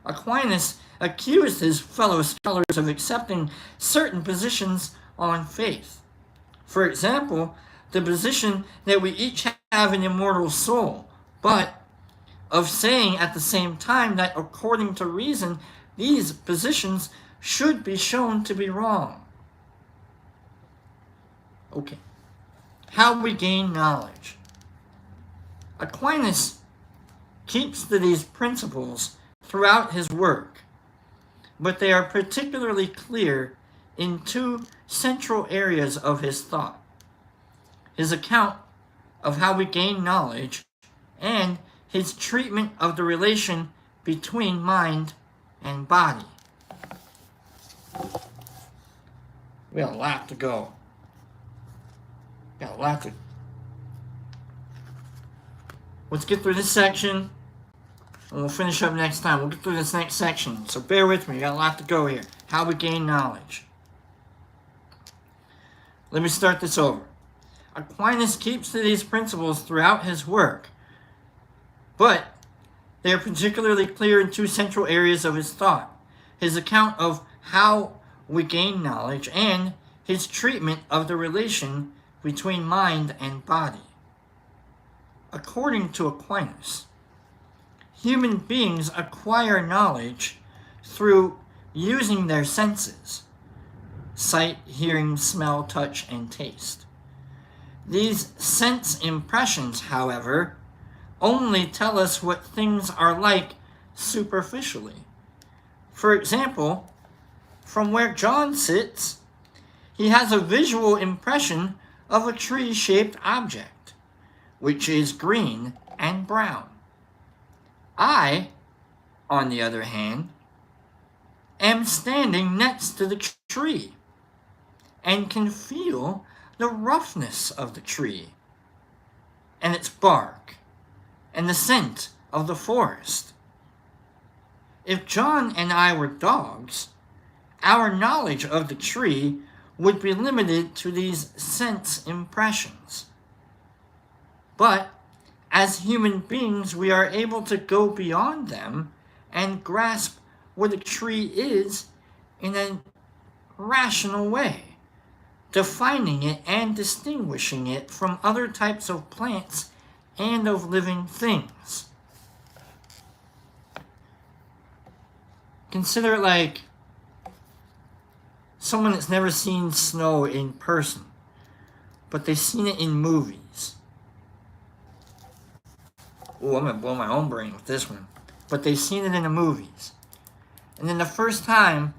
Speaker 1: Aquinas accused his fellow scholars of accepting certain positions on faith. For example, the position that we each have an immortal soul, but of saying at the same time that according to reason, these positions should be shown to be wrong. Okay. How we gain knowledge. Aquinas keeps to these principles throughout his work, but they are particularly clear in two central areas of his thought: his account of how we gain knowledge and his treatment of the relation between mind and body. We got a lot to go. Let's get through this section. And we'll finish up next time. We'll get through this next section. So bear with me. We got a lot to go here. How we gain knowledge. Let me start this over. Aquinas keeps to these principles throughout his work, but they are particularly clear in two central areas of his thought: his account of how we gain knowledge and his treatment of the relation between mind and body. According to Aquinas, human beings acquire knowledge through using their senses: sight, hearing, smell, touch, and taste. These sense impressions, however, only tell us what things are like superficially. For example, from where John sits, he has a visual impression of a tree-shaped object, which is green and brown. I, on the other hand, am standing next to the tree and can feel the roughness of the tree and its bark and the scent of the forest. If John and I were dogs, our knowledge of the tree would be limited to these sense impressions. But as human beings, we are able to go beyond them and grasp what a tree is in a rational way, defining it and distinguishing it from other types of plants and of living things. Consider it like someone that's never seen snow in person, but they've seen it in movies. Oh, I'm going to blow my own brain with this one. But they've seen it in the movies. And then the first time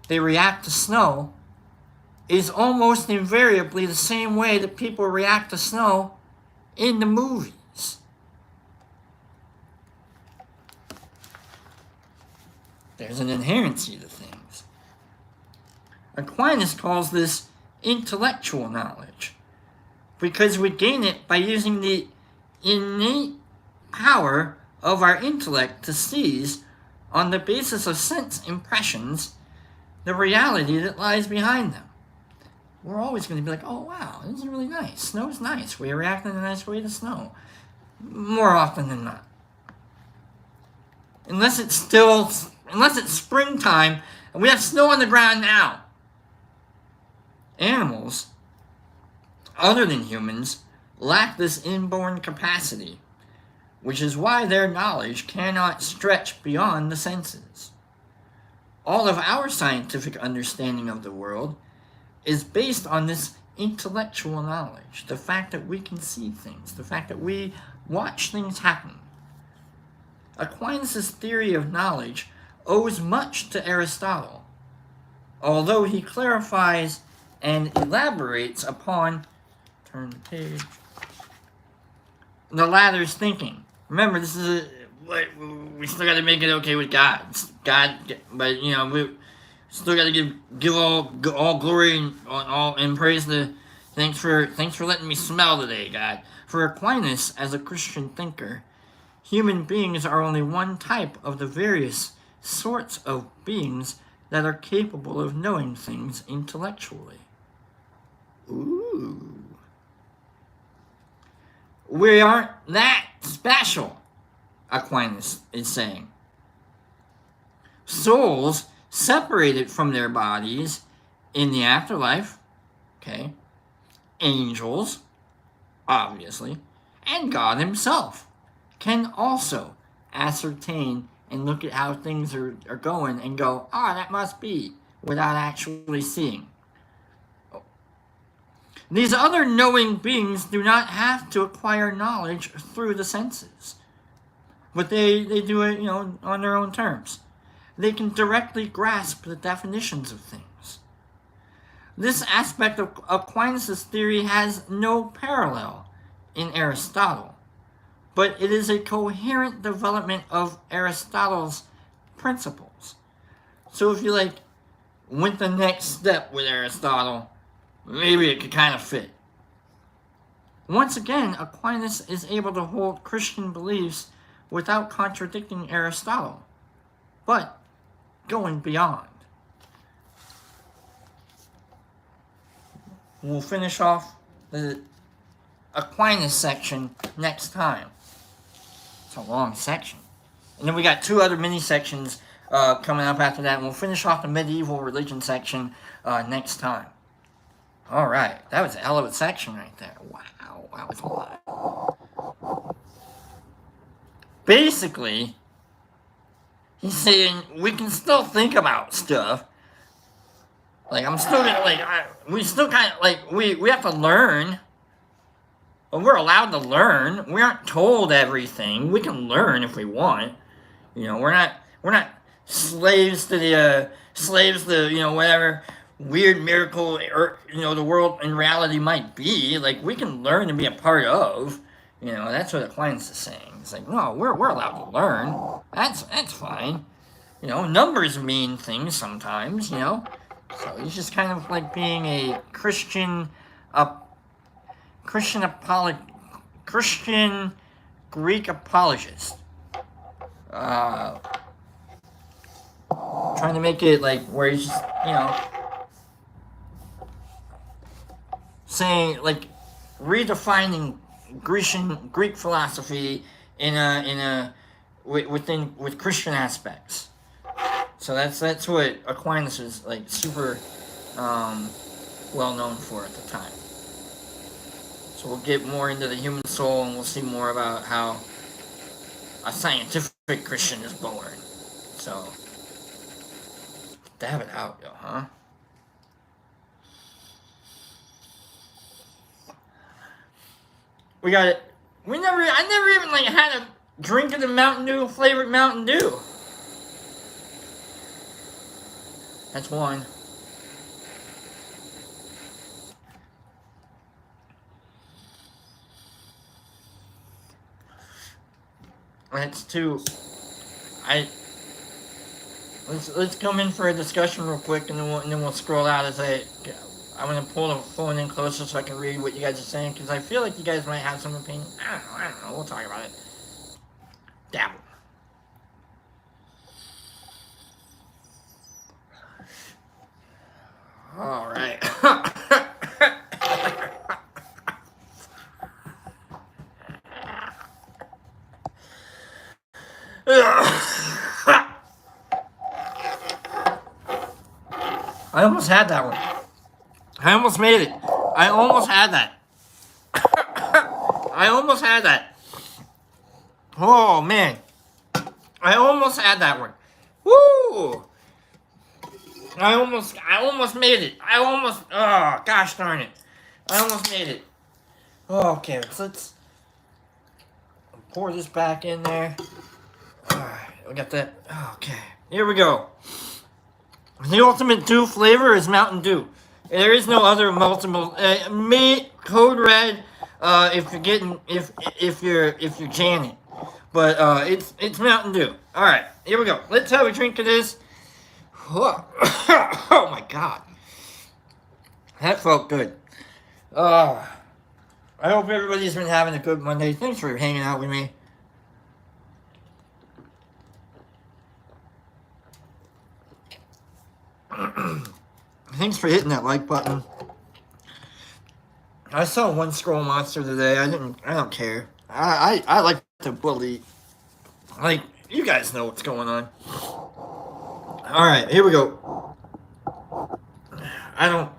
Speaker 1: they react to snow is almost invariably the same way that people react to snow in the movies. There's an inherency to things. Aquinas calls this intellectual knowledge, because we gain it by using the innate power of our intellect to seize, on the basis of sense impressions, the reality that lies behind them. We're always going to be like, oh wow, this is really nice. Snow's nice. We react in a nice way to snow. More often than not. Unless it's springtime and we have snow on the ground now. Animals, other than humans, lack this inborn capacity, which is why their knowledge cannot stretch beyond the senses. All of our scientific understanding of the world is based on this intellectual knowledge, the fact that we can see things, the fact that we watch things happen. Aquinas' theory of knowledge owes much to Aristotle, although he clarifies and elaborates upon, turn the page, the latter's thinking. Remember, this is we still got to make it okay with God. But we still got to give all glory and praise the. Thanks for letting me smell today, God. For Aquinas, as a Christian thinker, human beings are only one type of the various sorts of beings that are capable of knowing things intellectually. Ooh. We aren't that special, Aquinas is saying. Souls separated from their bodies in the afterlife, okay, angels, obviously, and God himself can also ascertain and look at how things are going and go, that must be, without actually seeing. These other knowing beings do not have to acquire knowledge through the senses, but they do it, on their own terms. They can directly grasp the definitions of things. This aspect of Aquinas' theory has no parallel in Aristotle, but it is a coherent development of Aristotle's principles. So if you went the next step with Aristotle, maybe it could kind of fit. Once again, Aquinas is able to hold Christian beliefs without contradicting Aristotle, but going beyond. We'll finish off the Aquinas section next time. It's a long section. And then we got 2 other mini sections coming up after that, and we'll finish off the medieval religion section next time. Alright, that was a hell of a section right there. Wow, that was a lot. Basically, he's saying we can still think about stuff. Like, I'm still gonna, we still kind of, we have to learn. Well, we're allowed to learn. We aren't told everything. We can learn if we want. You know, we're not slaves to whatever weird miracle, or, the world in reality might be. Like, we can learn and be a part of. That's what Aquinas is saying. It's like, no, we're allowed to learn. That's fine. Numbers mean things sometimes, So he's just kind of like being a Christian Greek apologist. Trying to make it like where he's just, saying, like, redefining Greek philosophy with Christian aspects. So that's what Aquinas was like super well known for at the time. So we'll get more into the human soul, and we'll see more about how a scientific Christian is born. So dab it out, yo, huh? We got it. I never even like had a drink of the Mountain Dew flavored Mountain Dew. That's one. That's two. Let's come in for a discussion real quick, and then we'll scroll out as I'm gonna pull the phone in closer so I can read what you guys are saying, because I feel like you guys might have some opinion. I don't know. We'll talk about it. Dabble. All right. I almost had that one. I almost made it. I almost had that. I almost had that. Oh, man. I almost had that one. Woo! I almost made it. Oh, gosh darn it. I almost made it. Okay, let's pour this back in there. Alright, we got that. Okay, here we go. The ultimate Dew flavor is Mountain Dew. There is no other multiple. Code red if you're Janet, but it's Mountain Dew. All right, here we go. Let's have a drink of this. Oh my God, that felt good. I hope everybody's been having a good Monday. Thanks for hanging out with me. Thanks for hitting that like button. I saw one scroll monster today. I don't care. I like to bully. Like, you guys know what's going on. Alright, here we go. I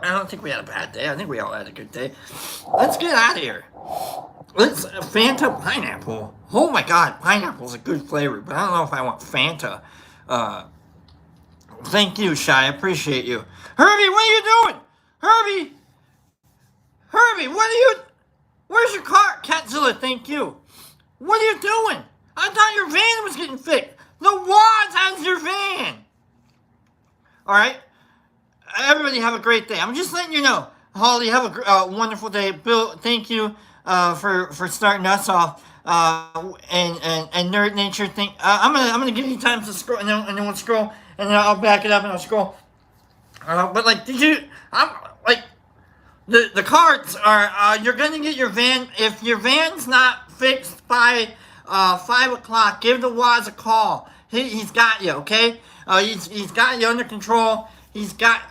Speaker 1: don't think we had a bad day. I think we all had a good day. Let's get out of here. Let's Fanta pineapple. Oh my God, pineapple's a good flavor, but I don't know if I want Fanta. Thank you, Shy. I appreciate you. Herbie, what are you doing? Herbie, what are you... Where's your car? Catzilla, thank you. What are you doing? I thought your van was getting fixed. The Wads has your van. Alright? Everybody have a great day. I'm just letting you know. Holly, have a wonderful day. Bill, thank you for starting us off. And Nerd Nature, I'm gonna give you time to scroll, and then we'll scroll, and then I'll back it up and I'll scroll. But like, the cards are you're gonna get your van if your van's not fixed by 5 o'clock. Give the Waz a call. He's got you, okay? He's got you under control.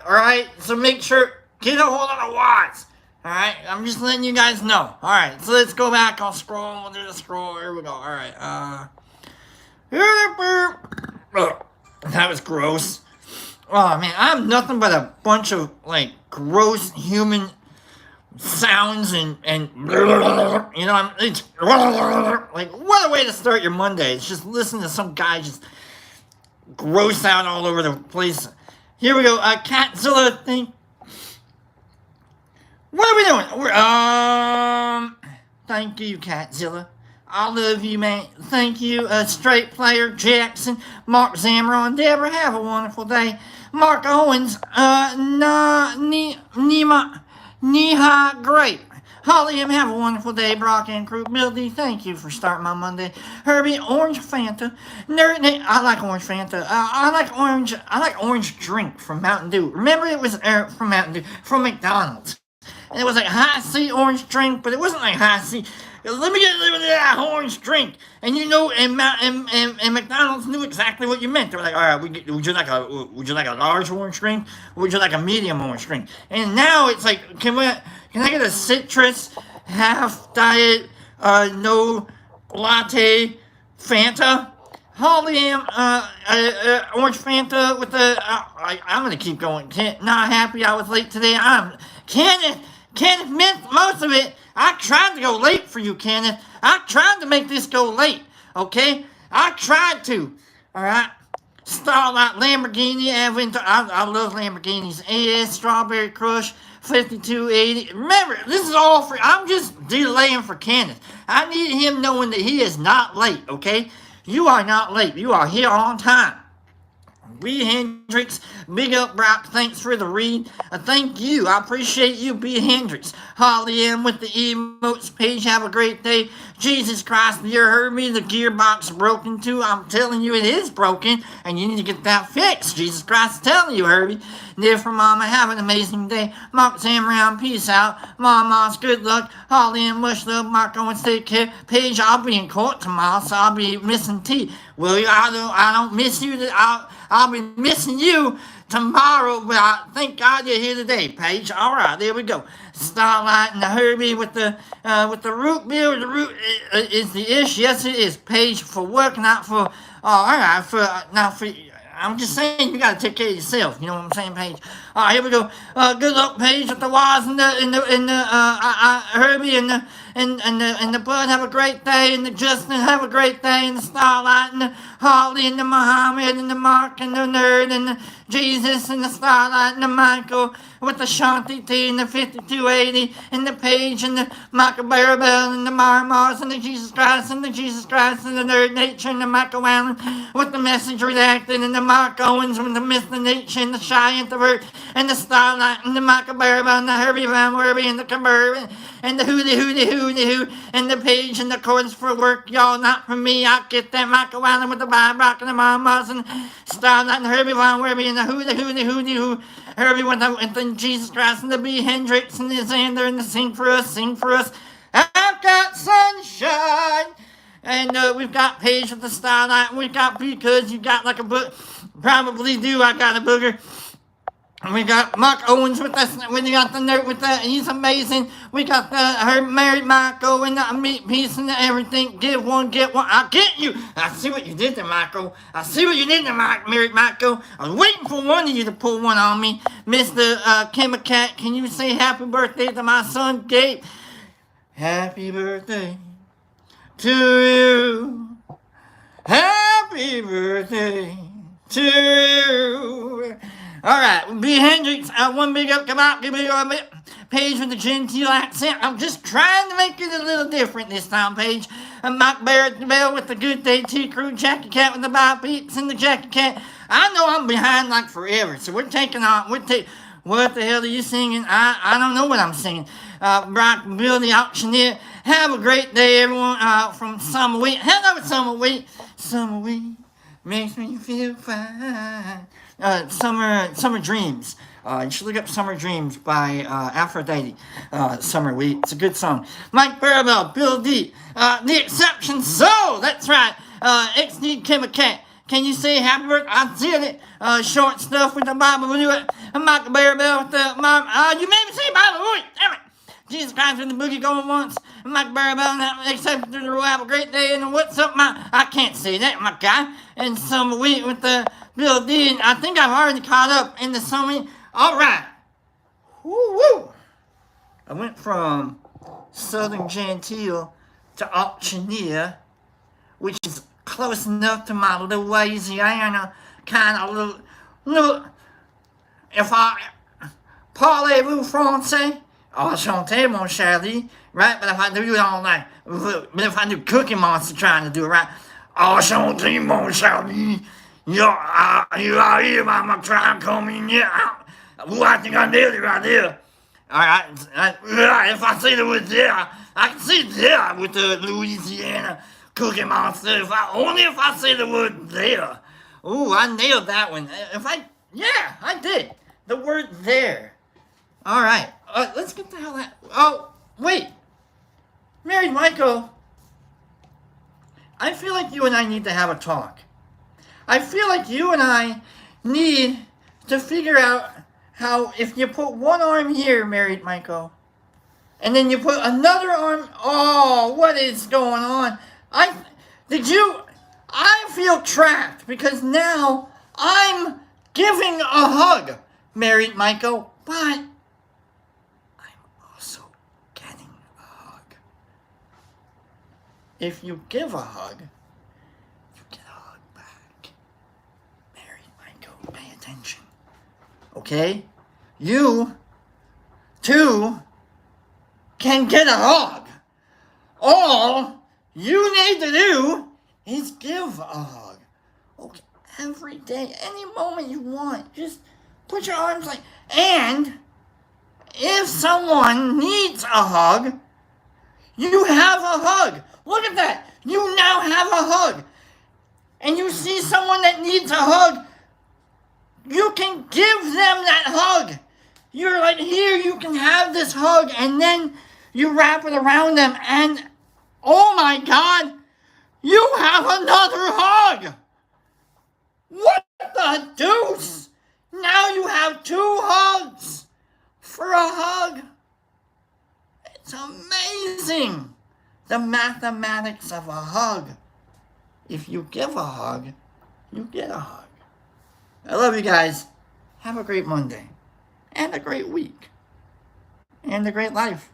Speaker 1: Alright? So make sure, get a hold of the Waz. Alright? I'm just letting you guys know. Alright, so let's go back. I'll scroll. We'll do the scroll. Here we go. Alright, that was gross. Oh, man, I'm nothing but a bunch of, like, gross human sounds and you know, it's like, what a way to start your Monday. It's just listen to some guy just gross out all over the place. Here we go, Catzilla thing. What are we doing? Thank you, Catzilla. I love you, man. Thank you, Straight Player, Jackson, Mark Zamron, Deborah. Have a wonderful day. Mark Owens, Neha, great. Holly M, have a wonderful day. Brock and crew. Bill D, thank you for starting my Monday. Herbie, Orange Fanta. Nerd, I like Orange Fanta. I like orange drink from Mountain Dew. Remember, it was from Mountain Dew, from McDonald's. And it was like high C orange drink, but it wasn't like high C. Let me get a little bit of that orange drink. And you know, and McDonald's knew exactly what you meant. They were like, all right, would you like a large orange drink? Or would you like a medium orange drink? And now it's like, can I get a citrus, half diet, no latte Fanta? Holly M, orange Fanta with the, I'm gonna keep going. Not happy I was late today. Kenneth missed most of it. I tried to go late for you, Kenneth. I tried to make this go late, okay? I tried to, all right? Starlight, Lamborghini, I love Lamborghinis. AS, Strawberry Crush, 5280. Remember, this is all free. I'm just delaying for Kenneth. I need him knowing that he is not late, okay? You are not late. You are here on time. B. Hendricks, big up, Brock. Thanks for the read. Thank you. I appreciate you, B. Hendricks. Holly M with the emotes page. Have a great day. Jesus Christ, you heard me. The gearbox broken too. I'm telling you, it is broken, and you need to get that fixed. Jesus Christ is telling you, Herbie. Dear for Mama, have an amazing day. Mark Zamround, peace out. Mama's good luck. Holly M, much love. Mark Owens, take care. Paige, I'll be in court tomorrow, so I'll be missing tea. Well, I don't miss you. I'll be missing you tomorrow, but I thank God you're here today, Paige. All right, there we go. Starlight and the Herbie with the root beer. The root is the ish. Yes, it is. Paige for work, not for. All right, for. I'm just saying you gotta take care of yourself. You know what I'm saying, Paige? All right, here we go. Good luck, Paige, with the Waz and the Herbie and the Bud. Have a great day, and the Justin have a great day, and the Starlight and the Holly and the Muhammad and the Mark and the Nerd and the Jesus and the Starlight and the Michael with the Shanti T and the 5280 and the Page and the Michael Barabell and the Mars and the Jesus Christ and the Nerd Nature and the Michael Allen with the Message Redacted and the Mark Owens with the Mr. Nature and the Shy Introvert and the Starlight and the Michael Barabell and the Herbie Van Werby and the Camber and the Hoo and the Page and the Chords for Work, y'all, not for me. I'll get that Michael Allen with the Bob Rock and the Mars and Starlight and the Herbie Van Werby and the Hoo Herbie with the Jesus Christ and the B. Hendricks and the Xander and the Sing for Us. I've got sunshine. And we've got Paige with the Starlight. And we've got Because you got like a book. Probably do. I got a booger. And we got Mark Owens with us. We got the Nerd with that. He's amazing. We got her married Michael and the meat piece and everything. Give one, get one. I'll get you. I see what you did there, Michael. I see what you did there, married Michael. I was waiting for one of you to pull one on me. Mr. Chemicat, can you say happy birthday to my son, Gabe? Happy birthday to you. Happy birthday to you. All right, B. Hendricks, one big up, come out, give me a bit. Paige with the genteel accent. I'm just trying to make it a little different this time, Paige. Mike Barrett Bell with the Good Day Tea Crew, Jackie Cat with the Bob Peeps and the Jackie Cat. I know I'm behind like forever, so what the hell are you singing? I don't know what I'm singing. Brock Bill the Auctioneer. Have a great day, everyone, from Summer Week. Hello, Summer Week. Summer Week makes me feel fine. Summer Dreams. You should look up Summer Dreams by Aphrodite. Summer Wheat. It's a good song. Mike Barabell, Bill D. The Exception Soul. That's right. X-Need Chemicat. Can you say happy birthday? I did it. Short stuff with the Bible. Mike Barabell with the mom. You made me say Bible. Damn it. Jesus Christ with the boogie going once. Mike Barabell, except through the road, have a great day. And what's up, I can't say that, my guy. And Summer Wheat with the Bill D. And I think I've already caught up in the Summer. All right. Woo! I went from Southern Gentile to Auctioneer, which is close enough to my Louisiana kind of little. If I parlez-vous français? Enchanté, mon chéri, right? But if I do it all night, but if I do Cookie Monster trying to do it right, enchanté, mon chéri, you are here, mama, try and call me, yeah. Ooh, I think I nailed it right there. Alright, if I say the word there, I can say there with the Louisiana Cookie Monster, if I say the word there. Ooh, I nailed that one. I did. The word there. Alright, let's get the hell out. Oh, wait. Married Michael, I feel like you and I need to have a talk. I feel like you and I need to figure out how if you put one arm here, Married Michael, and then you put another arm, what is going on? I feel trapped because now I'm giving a hug, Married Michael, but if you give a hug, you get a hug back. Married Michael, pay attention. Okay? You, too, can get a hug. All you need to do is give a hug. Okay? Every day, any moment you want, just put your arms like, and if someone needs a hug, you have a hug. Look at that. You now have a hug. And you see someone that needs a hug, you can give them that hug. You're like, here, you can have this hug. And then you wrap it around them. And, oh my God, you have another hug. What the deuce? Now you have 2 hugs for a hug. It's amazing. The mathematics of a hug. If you give a hug, you get a hug. I love you guys. Have a great Monday. And a great week. And a great life.